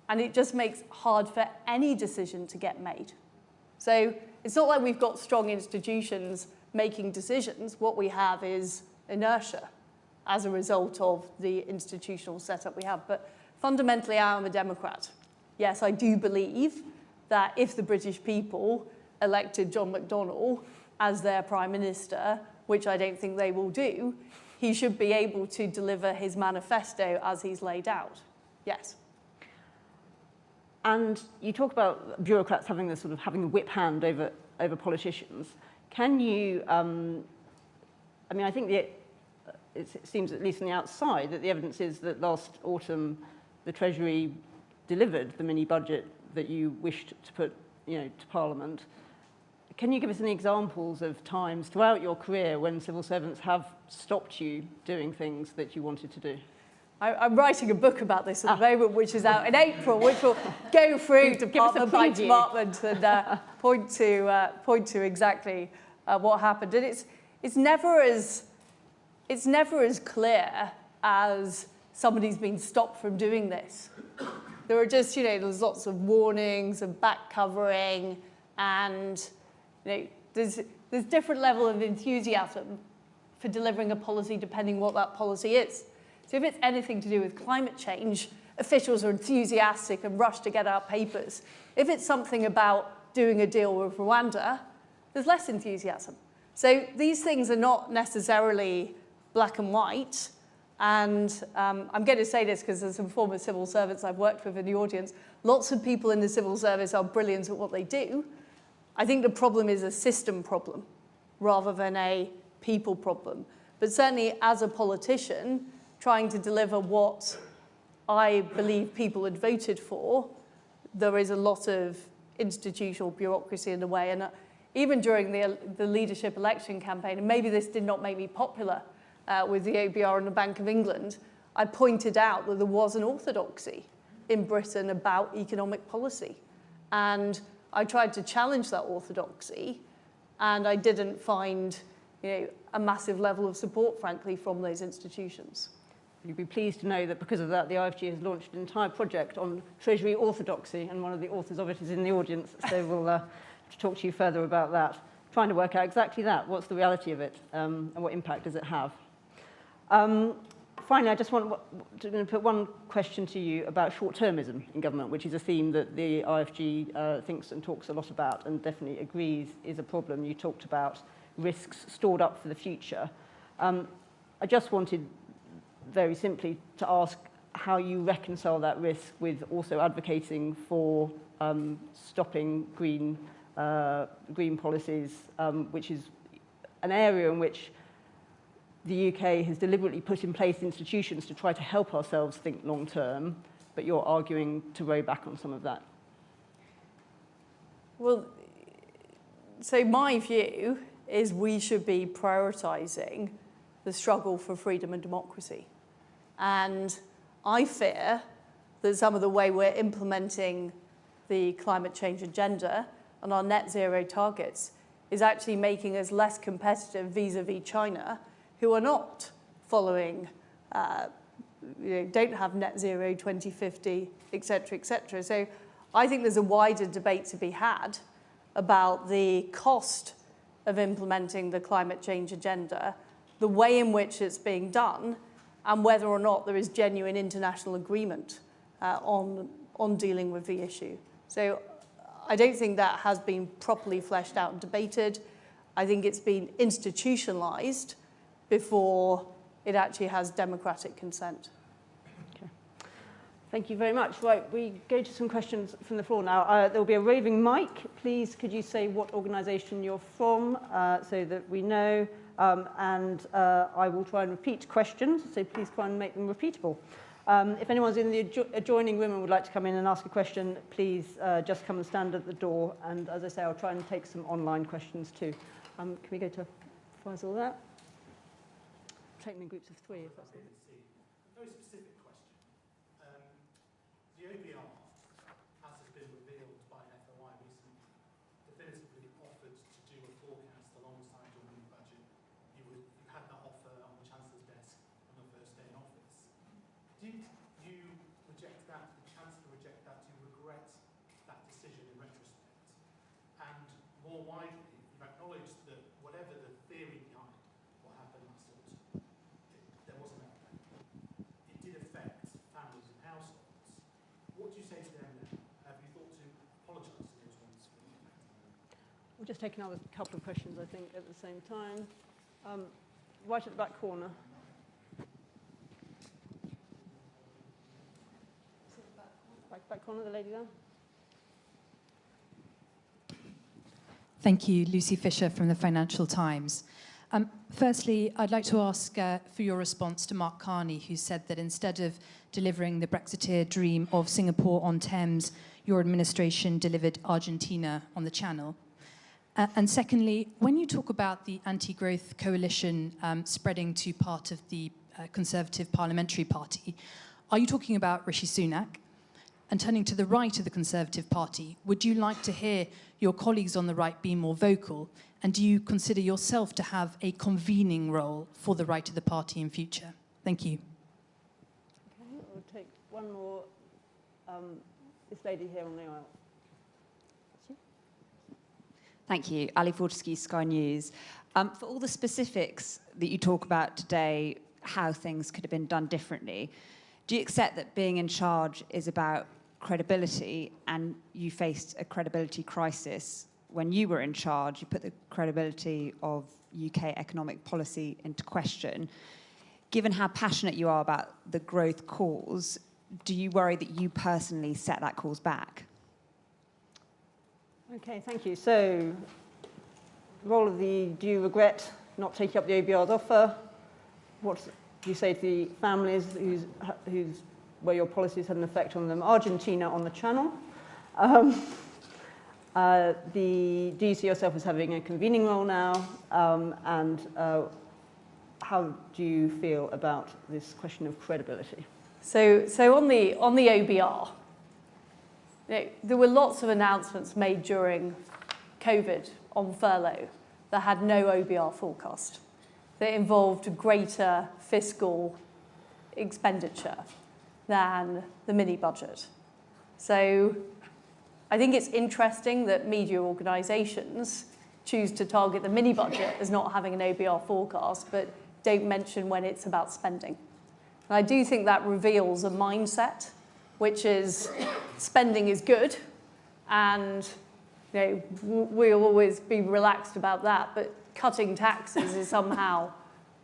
and it just makes it hard for any decision to get made. So it's not like we've got strong institutions making decisions. What we have is inertia as a result of the institutional setup we have. But fundamentally, I am a Democrat. Yes, I do believe that if the British people elected John McDonnell as their Prime Minister, which I don't think they will do, he should be able to deliver his manifesto as he's laid out. Yes. And you talk about bureaucrats having the whip hand over politicians. Can you, I mean, I think it seems, at least on the outside, that the evidence is that last autumn the Treasury delivered the mini budget that you wished to put, to Parliament. Can you give us any examples of times throughout your career when civil servants have stopped you doing things that you wanted to do? I'm writing a book about this at the moment, which is out in April, which will go through department by department and point to exactly what happened. And it's never as clear as somebody's been stopped from doing this. There are just, there's lots of warnings and back covering, and there's different level of enthusiasm for delivering a policy depending what that policy is. So if it's anything to do with climate change, officials are enthusiastic and rush to get out papers. If it's something about doing a deal with Rwanda, there's less enthusiasm. So these things are not necessarily black and white. And I'm going to say this because there's some former civil servants I've worked with in the audience. Lots of people in the civil service are brilliant at what they do. I think the problem is a system problem rather than a people problem. But certainly as a politician, trying to deliver what I believe people had voted for, there is a lot of institutional bureaucracy in the way. And even during the leadership election campaign, and maybe this did not make me popular with the OBR and the Bank of England, I pointed out that there was an orthodoxy in Britain about economic policy. And I tried to challenge that orthodoxy, and I didn't find a massive level of support, frankly, from those institutions. You'd be pleased to know that because of that, the IFG has launched an entire project on Treasury orthodoxy, and one of the authors of it is in the audience, so we'll talk to you further about that, trying to work out exactly that. What's the reality of it, and what impact does it have? Finally, I just want to put one question to you about short-termism in government, which is a theme that the IFG thinks and talks a lot about and definitely agrees is a problem. You talked about risks stored up for the future. I just wanted very simply to ask how you reconcile that risk with also advocating for stopping green policies, which is an area in which the UK has deliberately put in place institutions to try to help ourselves think long term, but you're arguing to row back on some of that. Well, so my view is we should be prioritising the struggle for freedom and democracy. And I fear that some of the way we're implementing the climate change agenda and our net zero targets is actually making us less competitive vis-a-vis China, who are not following, don't have net zero 2050, et cetera, et cetera. So I think there's a wider debate to be had about the cost of implementing the climate change agenda, the way in which it's being done, and whether or not there is genuine international agreement on dealing with the issue. So I don't think that has been properly fleshed out and debated. I think it's been institutionalized before it actually has democratic consent. Okay. Thank you very much. Right, we go to some questions from the floor now. There will be a roving mic. Please, could you say what organisation you're from so that we know? I will try and repeat questions, so please try and make them repeatable. If anyone's in the adjoining room and would like to come in and ask a question, please just come and stand at the door. And as I say, I'll try and take some online questions too. Can we go to Faisal there? Take them in groups of 3, if that's okay. A very specific question. The OBR, as has been revealed by an FOI recently, definitively offered to do a forecast alongside your new budget. You had that offer on the Chancellor's desk on the first day in office. Did you reject that? Did the Chancellor reject that? Do you regret that decision in retrospect? And more widely, you've acknowledged that whatever the We'll just take another couple of questions, I think, at the same time. Right at the back corner. Back corner, the lady there. Thank you, Lucy Fisher from the Financial Times. Firstly, I'd like to ask for your response to Mark Carney, who said that instead of delivering the Brexiteer dream of Singapore on Thames, your administration delivered Argentina on the Channel. And secondly, when you talk about the anti-growth coalition spreading to part of the Conservative Parliamentary Party, are you talking about Rishi Sunak? And turning to the right of the Conservative Party, would you like to hear your colleagues on the right be more vocal? And do you consider yourself to have a convening role for the right of the party in future? Thank you. Okay, we'll take one more. This lady here on the aisle. Thank you. Ali Fortescue, Sky News. For all the specifics that you talk about today, how things could have been done differently, do you accept that being in charge is about credibility, and you faced a credibility crisis when you were in charge? You put the credibility of UK economic policy into question. Given how passionate you are about the growth cause, do you worry that you personally set that cause back? Okay, thank you. So, role of do you regret not taking up the OBR's offer? What do you say to the families where your policies had an effect on them? Argentina on the Channel. Do you see yourself as having a convening role now? And how do you feel about this question of credibility? So on the OBR, there were lots of announcements made during COVID on furlough that had no OBR forecast, that involved greater fiscal expenditure than the mini budget. So I think it's interesting that media organisations choose to target the mini budget as not having an OBR forecast, but don't mention when it's about spending. And I do think that reveals a mindset, which is spending is good, and we'll always be relaxed about that, but cutting taxes is somehow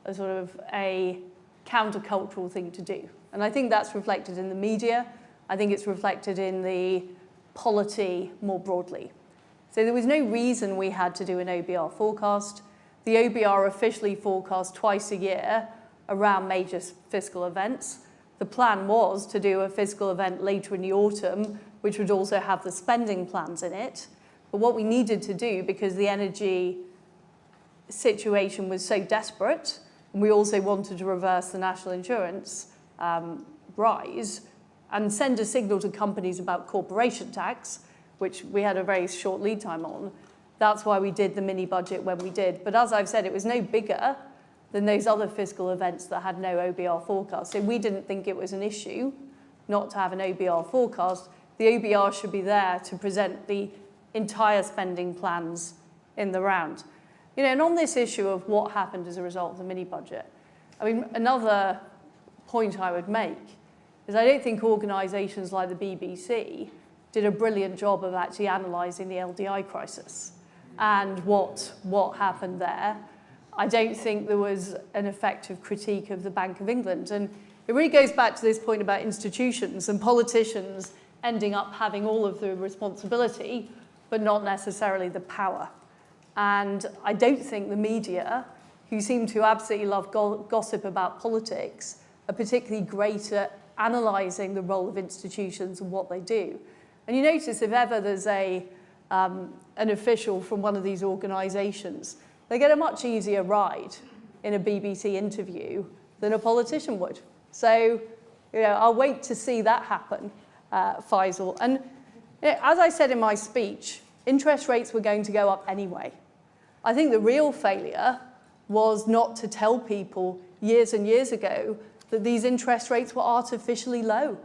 a sort of a countercultural thing to do. And I think that's reflected in the media. I think it's reflected in the polity more broadly. So there was no reason we had to do an OBR forecast. The OBR officially forecast twice a year around major fiscal events. The plan was to do a fiscal event later in the autumn, which would also have the spending plans in it. But what we needed to do, because the energy situation was so desperate, and we also wanted to reverse the national insurance rise and send a signal to companies about corporation tax, which we had a very short lead time on. That's why we did the mini budget when we did. But as I've said, it was no bigger than those other fiscal events that had no OBR forecast. So we didn't think it was an issue not to have an OBR forecast. The OBR should be there to present the entire spending plans in the round. And on this issue of what happened as a result of the mini budget, I mean, another point I would make is I don't think organisations like the BBC did a brilliant job of actually analysing the LDI crisis and what happened there. I don't think there was an effective critique of the Bank of England. And it really goes back to this point about institutions and politicians ending up having all of the responsibility, but not necessarily the power. And I don't think the media, who seem to absolutely love gossip about politics, are particularly great at analysing the role of institutions and what they do. And you notice if ever there's an official from one of these organisations, they get a much easier ride in a BBC interview than a politician would. So, I'll wait to see that happen, Faisal. And as I said in my speech, interest rates were going to go up anyway. I think the real failure was not to tell people years and years ago that these interest rates were artificially low.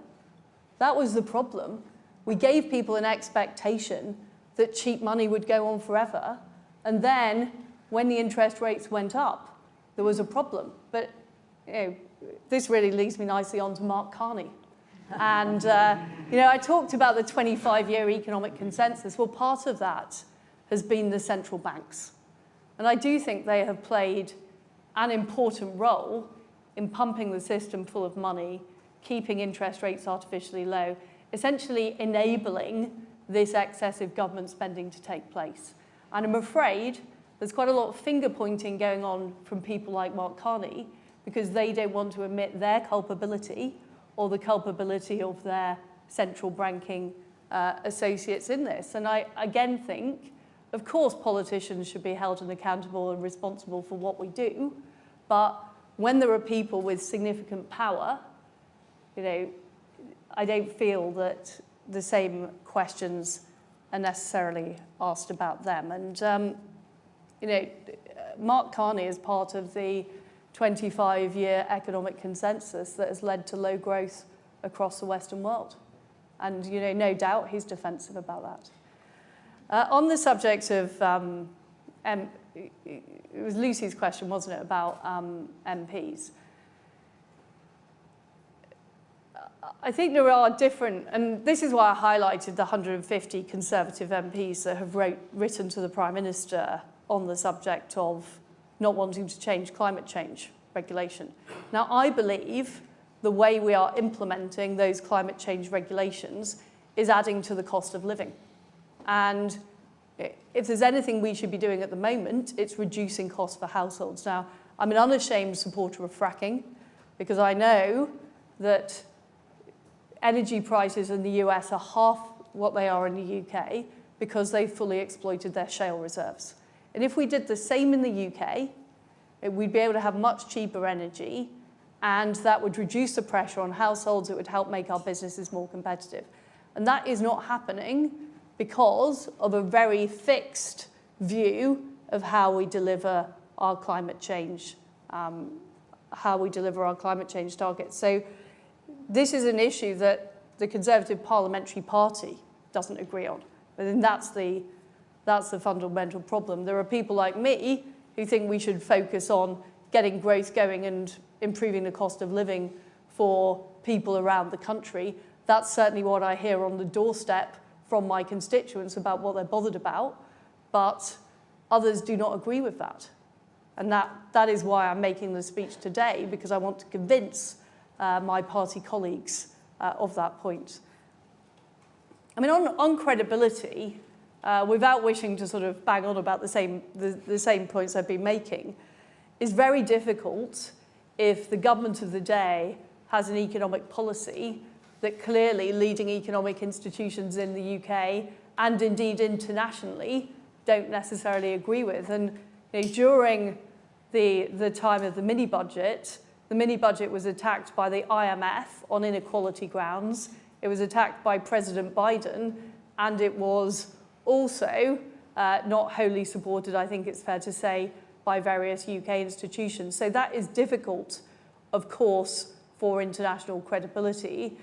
That was the problem. We gave people an expectation that cheap money would go on forever, and then when the interest rates went up, there was a problem. But this really leads me nicely on to Mark Carney. And I talked about the 25-year economic consensus. Well, part of that has been the central banks. And I do think they have played an important role in pumping the system full of money, keeping interest rates artificially low, essentially enabling this excessive government spending to take place. And I'm afraid there's quite a lot of finger pointing going on from people like Mark Carney because they don't want to admit their culpability or the culpability of their central banking associates in this. And I again think, of course, politicians should be held accountable and responsible for what we do, but when there are people with significant power, I don't feel that the same questions are necessarily asked about them. And, Mark Carney is part of the 25-year economic consensus that has led to low growth across the Western world. And, no doubt he's defensive about that. On the subject of, it was Lucy's question, wasn't it, about MPs? I think there are different, and this is why I highlighted the 150 Conservative MPs that have written to the Prime Minister on the subject of not wanting to change climate change regulation. Now, I believe the way we are implementing those climate change regulations is adding to the cost of living. And if there's anything we should be doing at the moment, it's reducing costs for households. Now, I'm an unashamed supporter of fracking because I know that energy prices in the US are half what they are in the UK because they've fully exploited their shale reserves. And if we did the same in the UK, we'd be able to have much cheaper energy, and that would reduce the pressure on households. It would help make our businesses more competitive. And that is not happening because of a very fixed view of how we deliver our climate change, targets. So this is an issue that the Conservative Parliamentary Party doesn't agree on. And that's the fundamental problem. There are people like me who think we should focus on getting growth going and improving the cost of living for people around the country. That's certainly what I hear on the doorstep from my constituents about what they're bothered about, but others do not agree with that. And that is why I'm making the speech today, because I want to convince my party colleagues of that point. I mean, on credibility, without wishing to sort of bang on about the same points I've been making, is very difficult if the government of the day has an economic policy that clearly leading economic institutions in the UK and indeed internationally don't necessarily agree with. And during the time of the mini-budget was attacked by the IMF on inequality grounds. It was attacked by President Biden, and it was also not wholly supported, I think it's fair to say, by various UK institutions. So that is difficult, of course, for international credibility.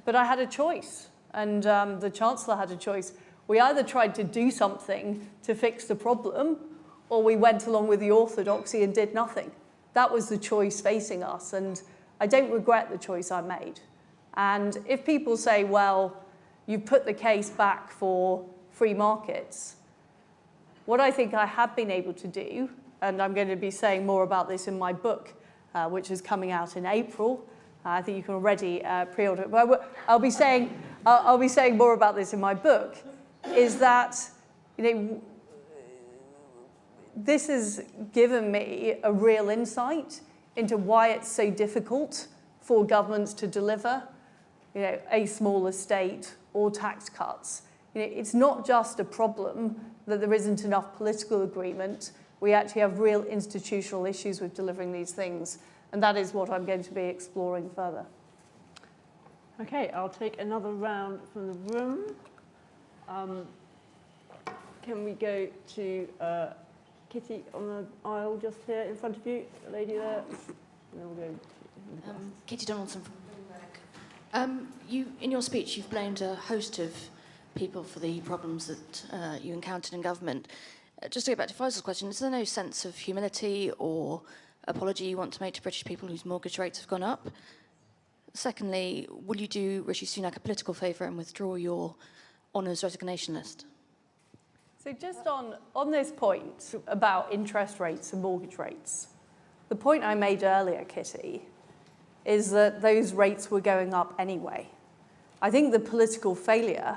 But I had a choice, and the Chancellor had a choice. We either tried to do something to fix the problem, or we went along with the orthodoxy and did nothing. That was the choice facing us, and I don't regret the choice I made. And if people say, well, you put the case back for free markets, what I think I have been able to do, and I'm going to be saying more about this in my book, which is coming out in April. I think you can already pre-order it. But I'll be saying more about this in my book, is that this has given me a real insight into why it's so difficult for governments to deliver a smaller state or tax cuts. It's not just a problem that there isn't enough political agreement. We actually have real institutional issues with delivering these things. And that is what I'm going to be exploring further. Okay, I'll take another round from the room. Can we go to Kitty on the aisle just here in front of you, the lady there? And then we'll go Kitty Donaldson from Bloomberg. In your speech, you've blamed a host of people for the problems that you encountered in government. Just to go back to Faisal's question, is there no sense of humility or apology you want to make to British people whose mortgage rates have gone up? Secondly, will you do Rishi Sunak a political favour and withdraw your honours resignation list? So just on this point about interest rates and mortgage rates, the point I made earlier, Kitty, is that those rates were going up anyway. I think the political failure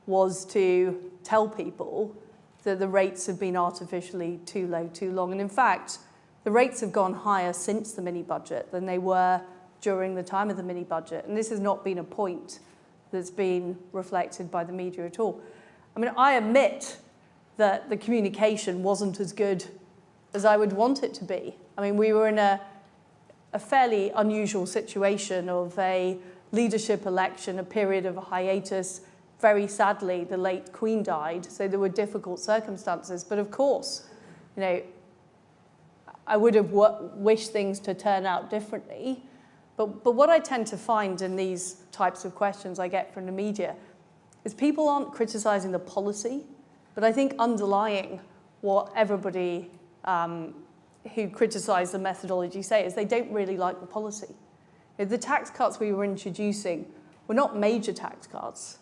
was to tell people that the rates have been artificially too low too long. And in fact, the rates have gone higher since the mini-budget than they were during the time of the mini-budget. And this has not been a point that's been reflected by the media at all. I mean, I admit that the communication wasn't as good as I would want it to be. I mean, we were in a fairly unusual situation of a leadership election, a period of a hiatus. Very sadly, the late Queen died, so there were difficult circumstances. But of course, you know, I would have wished things to turn out differently. But what I tend to find in these types of questions I get from the media is people aren't criticising the policy, but I think underlying what everybody who criticise the methodology say is they don't really like the policy. You know, the tax cuts we were introducing were not major tax cuts.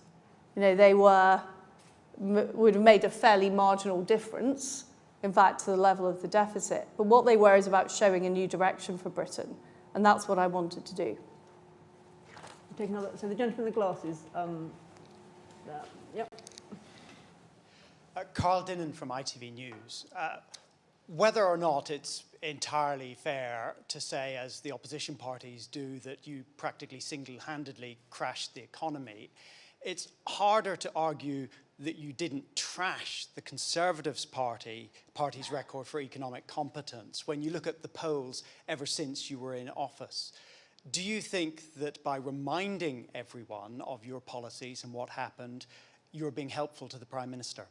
You know, they would have made a fairly marginal difference, in fact, to the level of the deficit. But what they were is about showing a new direction for Britain, and that's what I wanted to do. Take another. So the gentleman with the glasses. Yep. Carl Dinnan from ITV News. Whether or not it's entirely fair to say, as the opposition parties do, that you practically single-handedly crashed the economy, it's harder to argue that you didn't trash the Conservative Party's record for economic competence when you look at the polls ever since you were in office. Do you think that by reminding everyone of your policies and what happened, you're being helpful to the Prime Minister?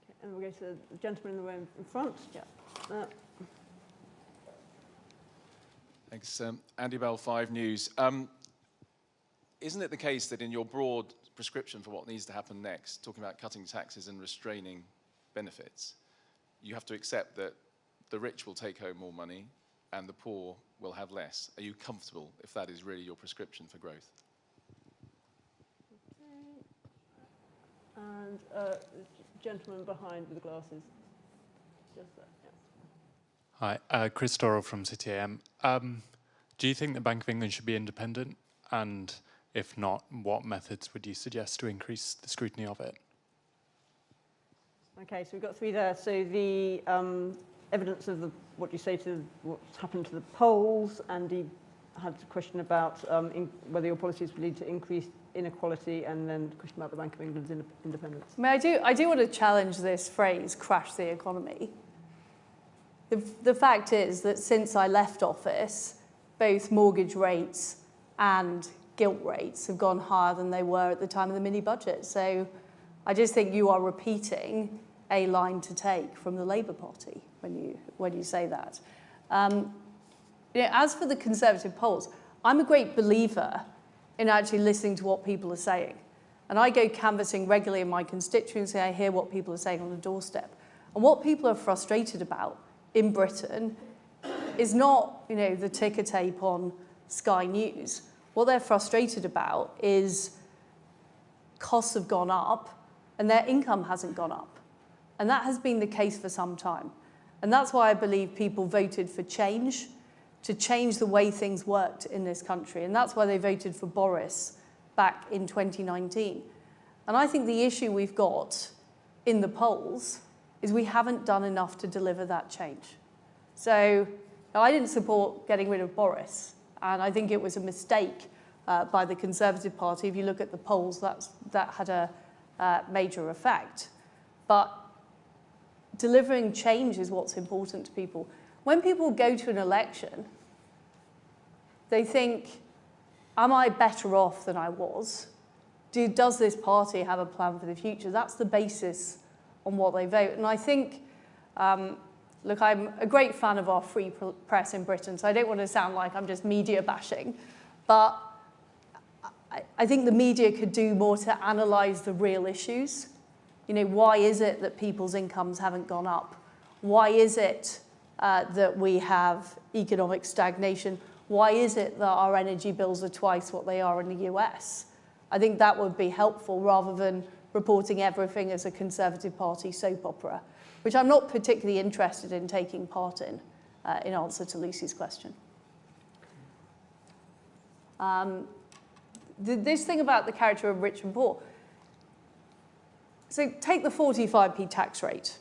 Okay, and we'll go to the gentleman in the row in front. Yeah. Thanks. Andy Bell, 5 News. Isn't it the case that in your broad prescription for what needs to happen next, talking about cutting taxes and restraining benefits, you have to accept that the rich will take home more money and the poor will have less? Are you comfortable if that is really your prescription for growth? Okay. And the gentleman behind with the glasses. Just there, yeah. Hi, Chris Dorrell from City AM. Do you think the Bank of England should be independent? And if not, what methods would you suggest to increase the scrutiny of it? Okay, so we've got 3 there. So the evidence of what you say to what's happened to the polls, and he had a question about whether your policies would lead to increased inequality, and then a question about the Bank of England's independence. I mean, I do want to challenge this phrase, crash the economy. The fact is that since I left office, both mortgage rates and gilt rates have gone higher than they were at the time of the mini-budget. So I just think you are repeating a line to take from the Labour Party when you say that. You know, as for the Conservative polls, I'm a great believer in actually listening to what people are saying. And I go canvassing regularly in my constituency. I hear what people are saying on the doorstep. And what people are frustrated about in Britain is not, you know, the ticker tape on Sky News. What they're frustrated about is costs have gone up and their income hasn't gone up. And that has been the case for some time. And that's why I believe people voted for change, to change the way things worked in this country. And that's why they voted for Boris back in 2019. And I think the issue we've got in the polls is we haven't done enough to deliver that change. So I didn't support getting rid of Boris. And I think it was a mistake by the Conservative Party. If you look at the polls, that had a major effect. But delivering change is what's important to people. When people go to an election, they think, am I better off than I was? Does this party have a plan for the future? That's the basis on what they vote. And I think, look, I'm a great fan of our free press in Britain, so I don't want to sound like I'm just media bashing, but I think the media could do more to analyse the real issues. You know, why is it that people's incomes haven't gone up? Why is it that we have economic stagnation? Why is it that our energy bills are twice what they are in the US? I think that would be helpful rather than reporting everything as a Conservative Party soap opera, which I'm not particularly interested in taking part in answer to Lucy's question. This thing about the character of rich and poor. So take the 45p tax rate.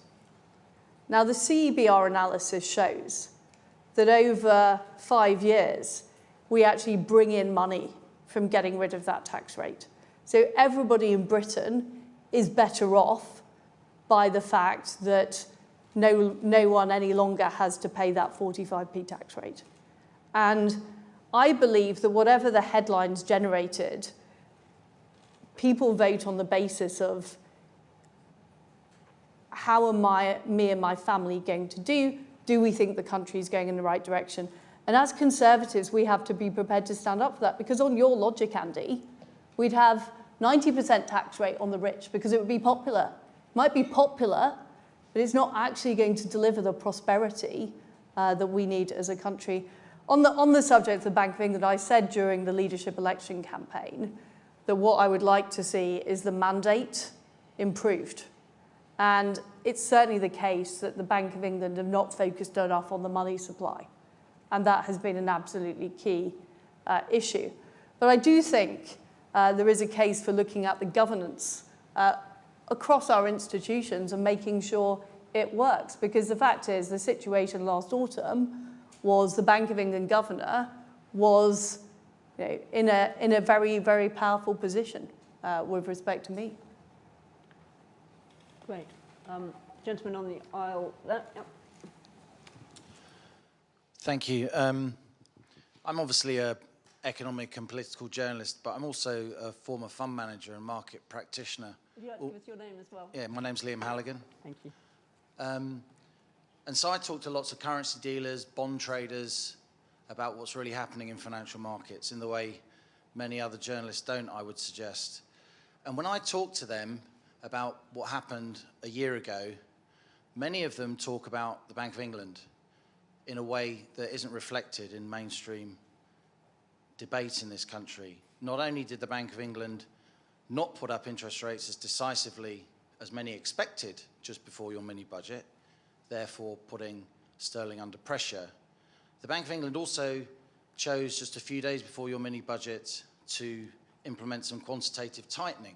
Now, the CEBR analysis shows that over 5 years, we actually bring in money from getting rid of that tax rate. So everybody in Britain is better off by the fact that no one any longer has to pay that 45p tax rate. And I believe that whatever the headlines generated, people vote on the basis of how am me and my family going to do? Do we think the country is going in the right direction? And as Conservatives, we have to be prepared to stand up for that, because on your logic, Andy, we'd have 90% tax rate on the rich because it would be popular. It might be popular, but it's not actually going to deliver the prosperity that we need as a country. On the subject of the Bank of England, I said during the leadership election campaign that what I would like to see is the mandate improved. And it's certainly the case that the Bank of England have not focused enough on the money supply. And that has been an absolutely key issue. But I do think there is a case for looking at the governance across our institutions and making sure it works. Because the fact is, the situation last autumn was the Bank of England governor was in a very, very powerful position with respect to me. Great. Gentleman on the aisle there. Yep. Thank you. I'm obviously an economic and political journalist, but I'm also a former fund manager and market practitioner. Would you like to give us your name as well? Yeah, my name's Liam Halligan. Thank you. And so I talk to lots of currency dealers, bond traders, about what's really happening in financial markets in the way many other journalists don't, I would suggest. And when I talk to them about what happened a year ago, many of them talk about the Bank of England in a way that isn't reflected in mainstream debate in this country. Not only did the Bank of England not put up interest rates as decisively as many expected just before your mini-budget, therefore putting sterling under pressure, the Bank of England also chose just a few days before your mini-budget to implement some quantitative tightening,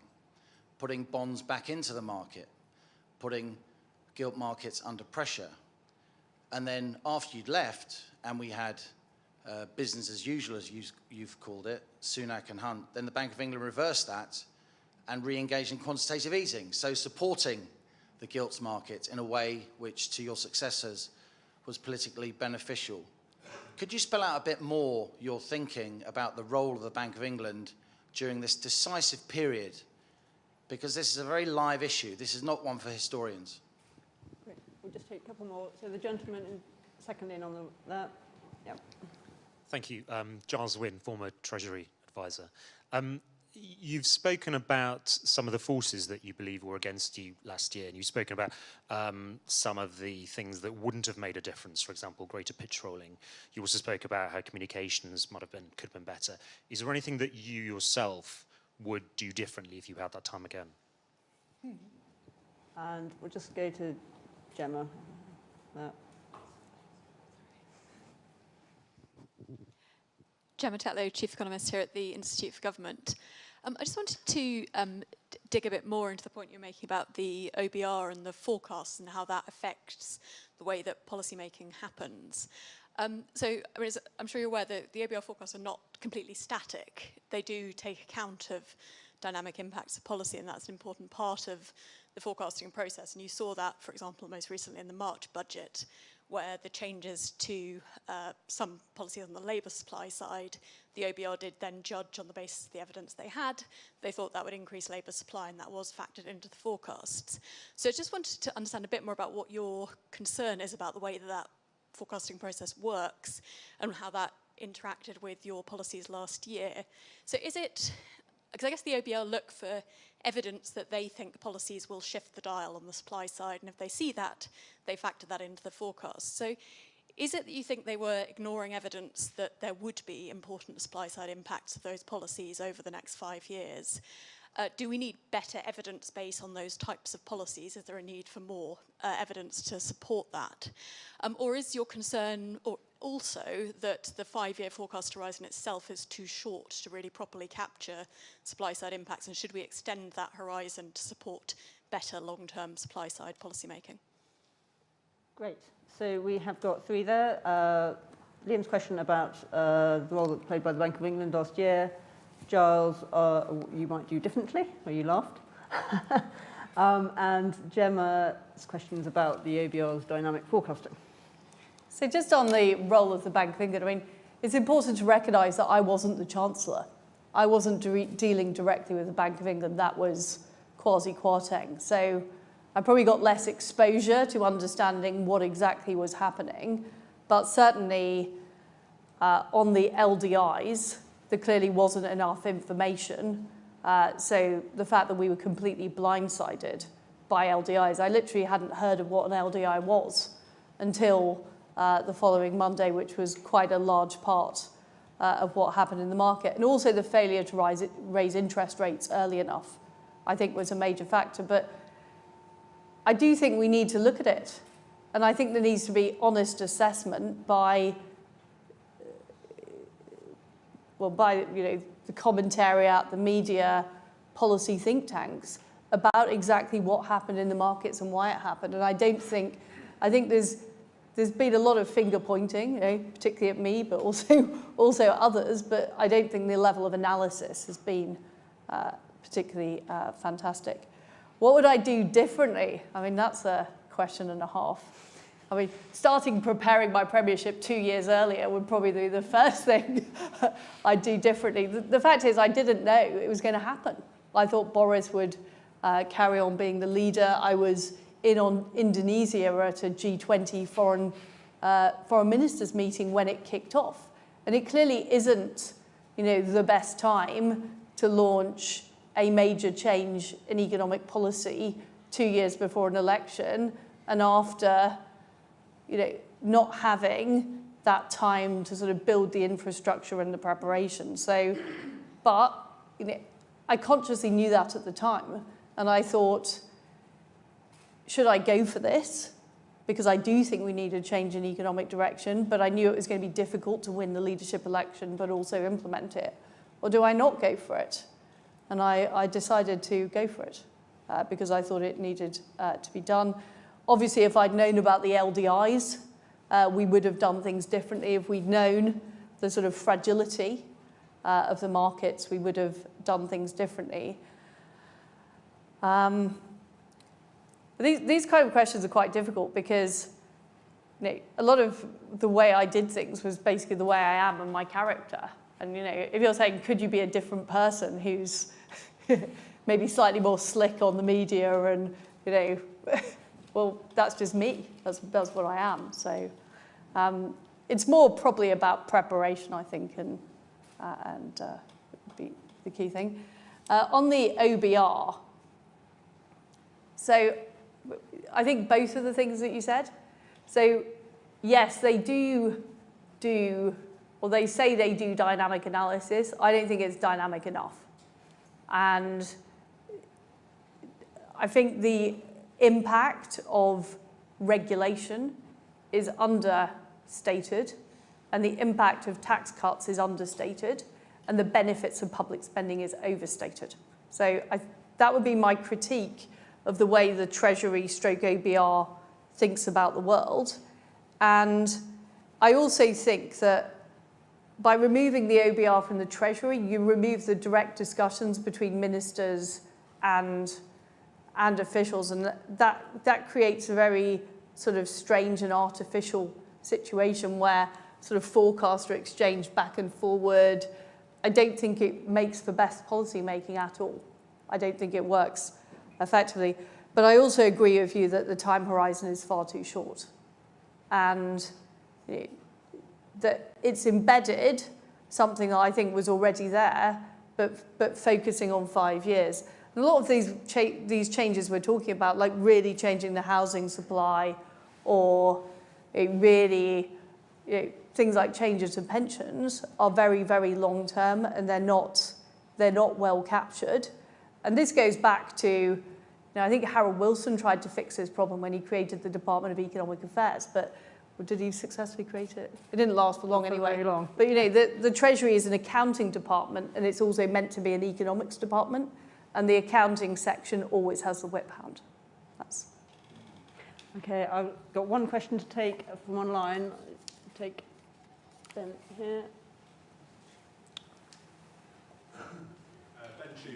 putting bonds back into the market, putting gilt markets under pressure. And then after you'd left, and we had business as usual, as you've called it, Sunak and Hunt, then the Bank of England reversed that and re-engaged in quantitative easing, so supporting the gilts market in a way which, to your successors, was politically beneficial. Could you spell out a bit more your thinking about the role of the Bank of England during this decisive period? Because this is a very live issue. This is not one for historians. Great. We'll just take a couple more. So the gentleman second in on the... Yep. Thank you. Giles Wynne, former Treasury advisor. You've spoken about some of the forces that you believe were against you last year, and you've spoken about some of the things that wouldn't have made a difference, for example, greater patrolling. You also spoke about how communications could have been better. Is there anything that you yourself would do differently if you had that time again? And we'll just go to Gemma. Gemma Tetlow, Chief Economist here at the Institute for Government. I just wanted to dig a bit more into the point you're making about the OBR and the forecasts and how that affects the way that policymaking happens. So, I mean, as I'm sure you're aware that the OBR forecasts are not completely static. They do take account of dynamic impacts of policy, and that's an important part of the forecasting process. And you saw that, for example, most recently in the March budget, where the changes to some policies on the labour supply side, the OBR did then judge on the basis of the evidence they had. They thought that would increase labour supply, and that was factored into the forecasts. So I just wanted to understand a bit more about what your concern is about the way that that forecasting process works and how that interacted with your policies last year. So is it, because I guess the OBR look for evidence that they think policies will shift the dial on the supply side, and if they see that, they factor that into the forecast. So is it that you think they were ignoring evidence that there would be important supply side impacts of those policies over the next 5 years? do we need better evidence base on those types of policies? Is there a need for more evidence to support that? Or is your concern also that the 5-year forecast horizon itself is too short to really properly capture supply-side impacts, and should we extend that horizon to support better long-term supply-side policymaking? Great. So we have got three there. Liam's question about the role that played by the Bank of England last year. Giles, you might do differently, or you laughed. And Gemma's questions about the OBR's dynamic forecasting. So just on the role of the Bank of England, I mean, it's important to recognise that I wasn't the Chancellor. I wasn't dealing directly with the Bank of England. That was Kwasi Kwarteng. So I probably got less exposure to understanding what exactly was happening. But certainly on the LDIs, there clearly wasn't enough information. So the fact that we were completely blindsided by LDIs, I literally hadn't heard of what an LDI was until the following Monday, which was quite a large part of what happened in the market. And also the failure to raise interest rates early enough, I think, was a major factor. But I do think we need to look at it. And I think there needs to be honest assessment by the commentariat, the media, policy think tanks about exactly what happened in the markets and why it happened. And I think there's been a lot of finger pointing, particularly at me, but also others. But I don't think the level of analysis has been particularly fantastic. What would I do differently? I mean, that's a question and a half. I mean, preparing my premiership 2 years earlier would probably be the first thing I'd do differently. The fact is, I didn't know it was going to happen. I thought Boris would carry on being the leader. I was on Indonesia at a G20 foreign ministers meeting when it kicked off. And it clearly isn't, the best time to launch a major change in economic policy 2 years before an election and after not having that time to sort of build the infrastructure and the preparation. But I consciously knew that at the time, and I thought, should I go for this? Because I do think we need a change in economic direction, but I knew it was going to be difficult to win the leadership election, but also implement it. Or do I not go for it? And I decided to go for it because I thought it needed to be done. Obviously, if I'd known about the LDIs, we would have done things differently. If we'd known the sort of fragility of the markets, we would have done things differently. These kind of questions are quite difficult because a lot of the way I did things was basically the way I am and my character. And if you're saying, could you be a different person who's maybe slightly more slick on the media and, well, that's just me. That's what I am. So it's more probably about preparation, I think, and be the key thing. On the OBR, so I think both of the things that you said. So yes, they do, or they say they do dynamic analysis. I don't think it's dynamic enough. And I think the impact of regulation is understated, and the impact of tax cuts is understated, and the benefits of public spending is overstated. So that would be my critique of the way the Treasury / OBR thinks about the world. And I also think that by removing the OBR from the Treasury, you remove the direct discussions between ministers and officials, and that creates a very sort of strange and artificial situation where sort of forecasts are exchanged back and forward. I don't think it makes for best policy making at all. I don't think it works effectively. But I also agree with you that the time horizon is far too short, and that it's embedded something that I think was already there, but focusing on 5 years. And a lot of these changes we're talking about, like really changing the housing supply, or really things like changes to pensions, are very, very long term, and they're not well captured. And this goes back to, I think Harold Wilson tried to fix this problem when he created the Department of Economic Affairs, but did he successfully create it? It didn't last for long anyway. Very long. But the Treasury is an accounting department, and it's also meant to be an economics department, and the accounting section always has the whip hand. That's... Okay, I've got one question to take from online. Take Ben here.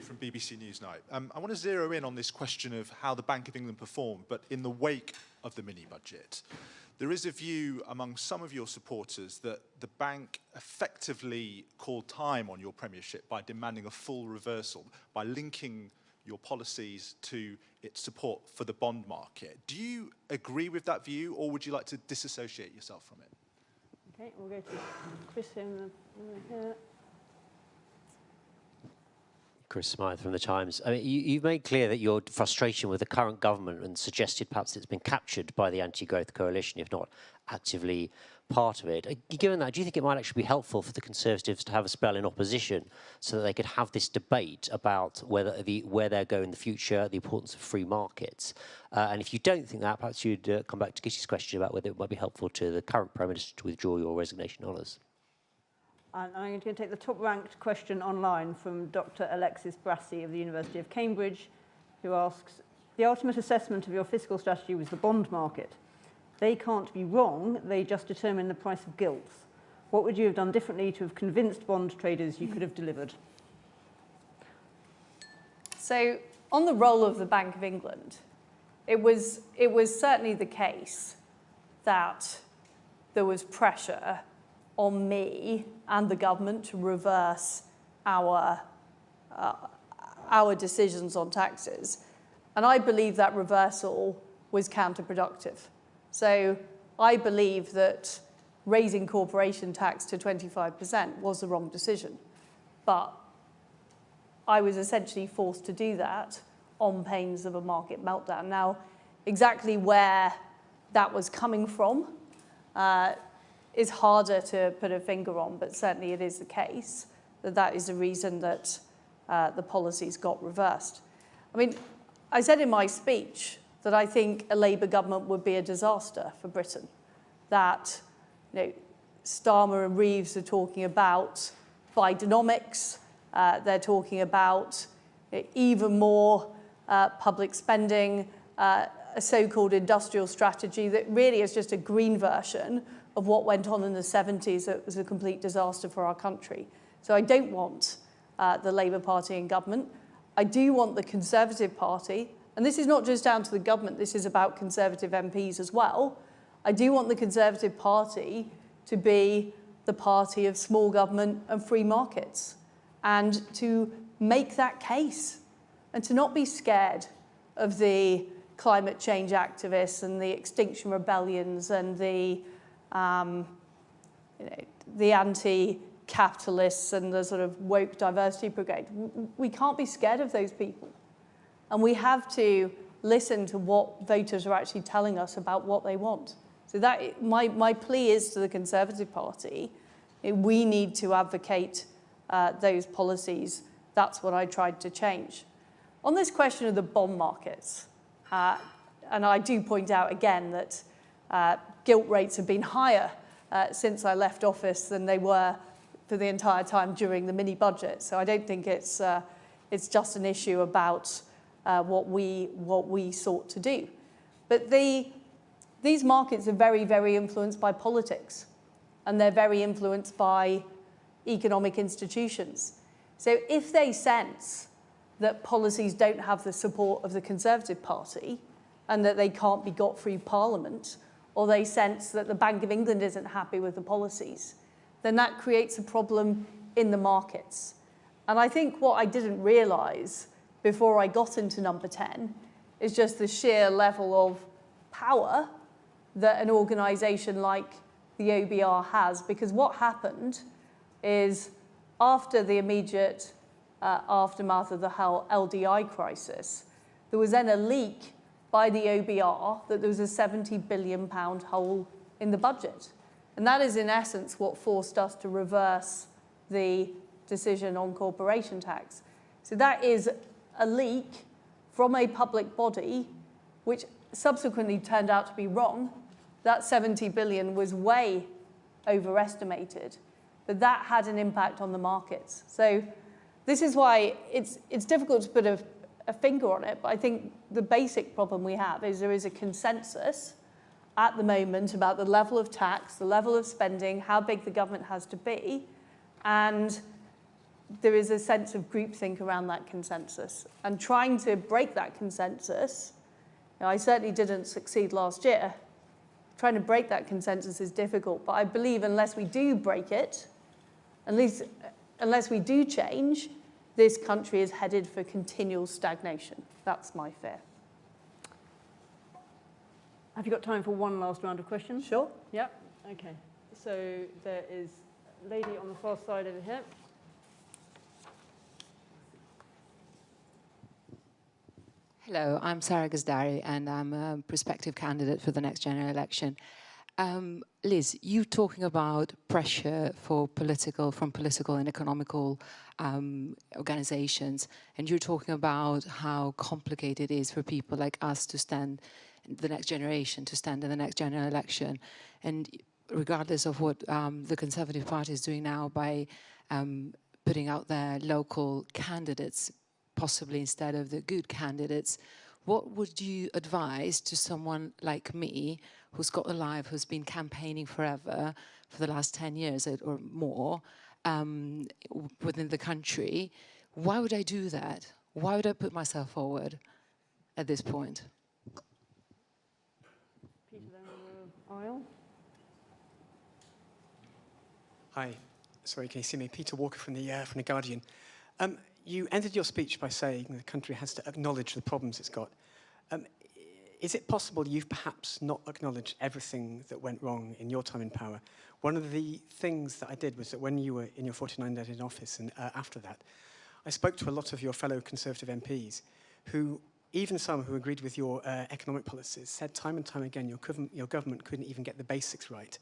From BBC Newsnight. I want to zero in on this question of how the Bank of England performed, but in the wake of the mini-budget. There is a view among some of your supporters that the bank effectively called time on your premiership by demanding a full reversal, by linking your policies to its support for the bond market. Do you agree with that view, or would you like to disassociate yourself from it? Okay, we'll go to Chris here. Chris Smythe from The Times. I mean, you've made clear that your frustration with the current government and suggested perhaps it's been captured by the anti-growth coalition, if not actively part of it. Given that, do you think it might actually be helpful for the Conservatives to have a spell in opposition so that they could have this debate about where they're going in the future, the importance of free markets? And if you don't think that, perhaps you'd come back to Kitty's question about whether it might be helpful to the current Prime Minister to withdraw your resignation honours. And I'm going to take the top-ranked question online from Dr. Alexis Brassey of the University of Cambridge, who asks, the ultimate assessment of your fiscal strategy was the bond market. They can't be wrong, they just determine the price of gilts. What would you have done differently to have convinced bond traders you could have delivered? So, on the role of the Bank of England, it was certainly the case that there was pressure on me and the government to reverse our decisions on taxes. And I believe that reversal was counterproductive. So I believe that raising corporation tax to 25% was the wrong decision. But I was essentially forced to do that on pains of a market meltdown. Now, exactly where that was coming from is harder to put a finger on, but certainly it is the case that that is the reason that the policies got reversed. I mean, I said in my speech that I think a Labour government would be a disaster for Britain, that Starmer and Reeves are talking about Bidenomics, they're talking about even more public spending, a so-called industrial strategy that really is just a green version of what went on in the 70s that was a complete disaster for our country. So I don't want the Labour Party in government. I do want the Conservative Party, and this is not just down to the government, this is about Conservative MPs as well. I do want the Conservative Party to be the party of small government and free markets, and to make that case, and to not be scared of the climate change activists and the Extinction Rebellions and the anti-capitalists and the sort of woke diversity brigade. We can't be scared of those people. And we have to listen to what voters are actually telling us about what they want. So that my plea is to the Conservative Party, we need to advocate those policies. That's what I tried to change. On this question of the bond markets, and I do point out again that gilt rates have been higher since I left office than they were for the entire time during the mini-budget. So I don't think it's just an issue about what we sought to do. But these markets are very, very influenced by politics, and they're very influenced by economic institutions. So if they sense that policies don't have the support of the Conservative Party and that they can't be got through Parliament, or they sense that the Bank of England isn't happy with the policies, then that creates a problem in the markets. And I think what I didn't realise before I got into number 10 is just the sheer level of power that an organisation like the OBR has. Because what happened is, after the immediate aftermath of the whole LDI crisis, there was then a leak by the OBR that there was a £70 billion hole in the budget. And that is in essence what forced us to reverse the decision on corporation tax. So that is a leak from a public body, which subsequently turned out to be wrong. That 70 billion was way overestimated, but that had an impact on the markets. So this is why it's difficult to put a finger on it, but I think the basic problem we have is there is a consensus at the moment about the level of tax, the level of spending, how big the government has to be, and there is a sense of groupthink around that consensus. And trying to break that consensus, I certainly didn't succeed last year. Trying to break that consensus is difficult, but I believe unless we do break it, unless we do change, this country is headed for continual stagnation. That's my fear. Have you got time for one last round of questions? Sure. Yep. Okay. So there is a lady on the far side over here. Hello, I'm Sarah Ghazdari, and I'm a prospective candidate for the next general election. Liz, you talking about pressure from political and economical organizations, and you're talking about how complicated it is for people like us to stand the next generation, to stand in the next general election. And regardless of what the Conservative Party is doing now by putting out their local candidates, possibly instead of the good candidates, what would you advise to someone like me who's got a life, who's been campaigning forever for the last 10 years or more within the country? Why would I do that? Why would I put myself forward at this point? Peter, there on the aisle. Hi, sorry, can you see me? Peter Walker from the Guardian. You ended your speech by saying the country has to acknowledge the problems it's got. Is it possible you've perhaps not acknowledged everything that went wrong in your time in power? One of the things that I did was that when you were in your 49 days in office and after that, I spoke to a lot of your fellow Conservative MPs who, even some who agreed with your economic policies, said time and time again your government couldn't even get the basics right.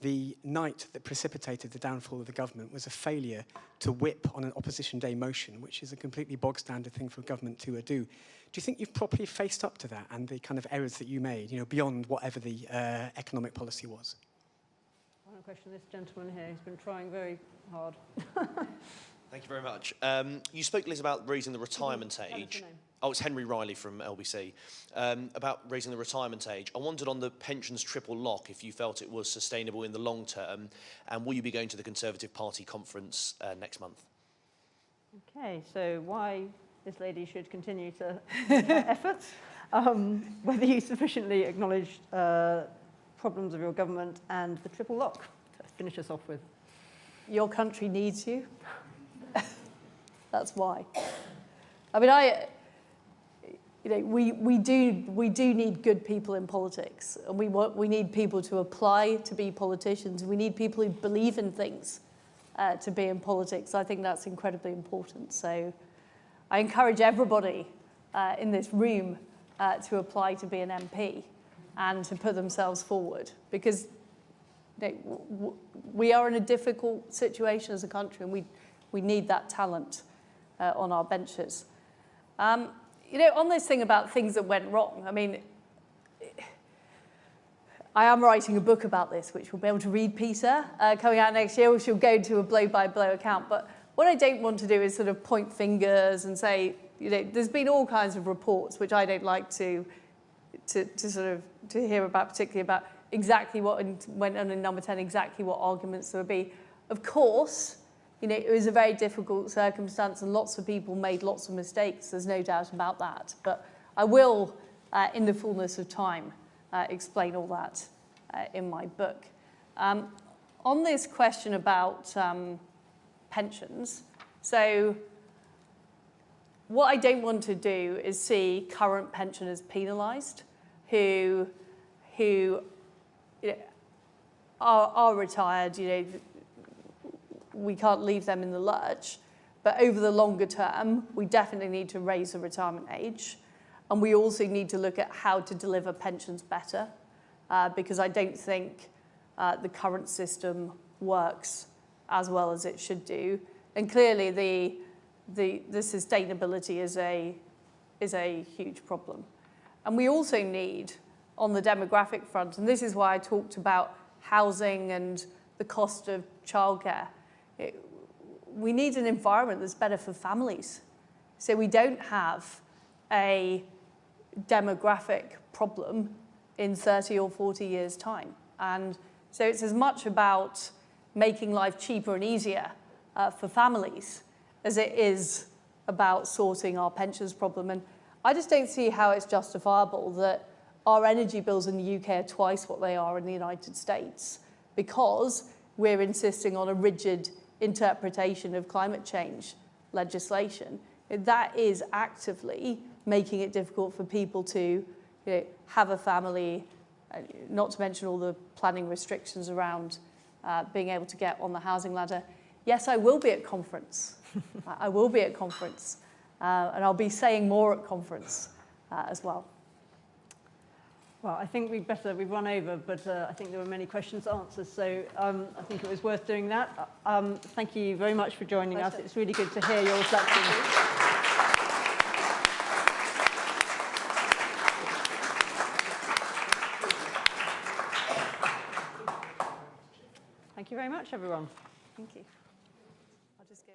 The night that precipitated the downfall of the government was a failure to whip on an opposition day motion, which is a completely bog standard thing for a government to do. Do you think you've properly faced up to that and the kind of errors that you made, beyond whatever the economic policy was? Final question, this gentleman here who's been trying very hard. Thank you very much. You spoke, Liz, about raising the retirement age. Oh, it's Henry Riley from LBC. About raising the retirement age. I wondered on the pensions triple lock if you felt it was sustainable in the long term, and will you be going to the Conservative Party conference next month? Okay, so why this lady should continue to efforts, whether you sufficiently acknowledge problems of your government and the triple lock to finish us off with. Your country needs you. That's why. I mean, we do need good people in politics, and we need people to apply to be politicians. We need people who believe in things to be in politics. I think that's incredibly important. So I encourage everybody in this room to apply to be an MP and to put themselves forward, because we are in a difficult situation as a country, and we need that talent on our benches. On this thing about things that went wrong, I mean, I am writing a book about this, which we'll be able to read, Peter, coming out next year, which will go to a blow-by-blow account. But what I don't want to do is sort of point fingers and say, there's been all kinds of reports, which I don't like to hear about, particularly about exactly what went on in Number 10, exactly what arguments there would be. Of course, it was a very difficult circumstance, and lots of people made lots of mistakes. There's no doubt about that. But I will, in the fullness of time, explain all that in my book. On this question about pensions, so what I don't want to do is see current pensioners penalised who are retired. We can't leave them in the lurch. But over the longer term, we definitely need to raise the retirement age. And we also need to look at how to deliver pensions better, because I don't think the current system works as well as it should do. And clearly, the sustainability is a huge problem. And we also need, on the demographic front, and this is why I talked about housing and the cost of childcare, we need an environment that's better for families. So we don't have a demographic problem in 30 or 40 years' time. And so it's as much about making life cheaper and easier for families as it is about sorting our pensions problem. And I just don't see how it's justifiable that our energy bills in the UK are twice what they are in the United States because we're insisting on a rigid interpretation of climate change legislation. That is actively making it difficult for people to have a family, not to mention all the planning restrictions around being able to get on the housing ladder. Yes, I will be at conference. I will be at conference. And I'll be saying more at conference as well. Well, I think we've run over, but I think there were many questions answered, so I think it was worth doing that. Thank you very much for joining us. It's really good to hear your reflections. Thank you very much, everyone. Thank you.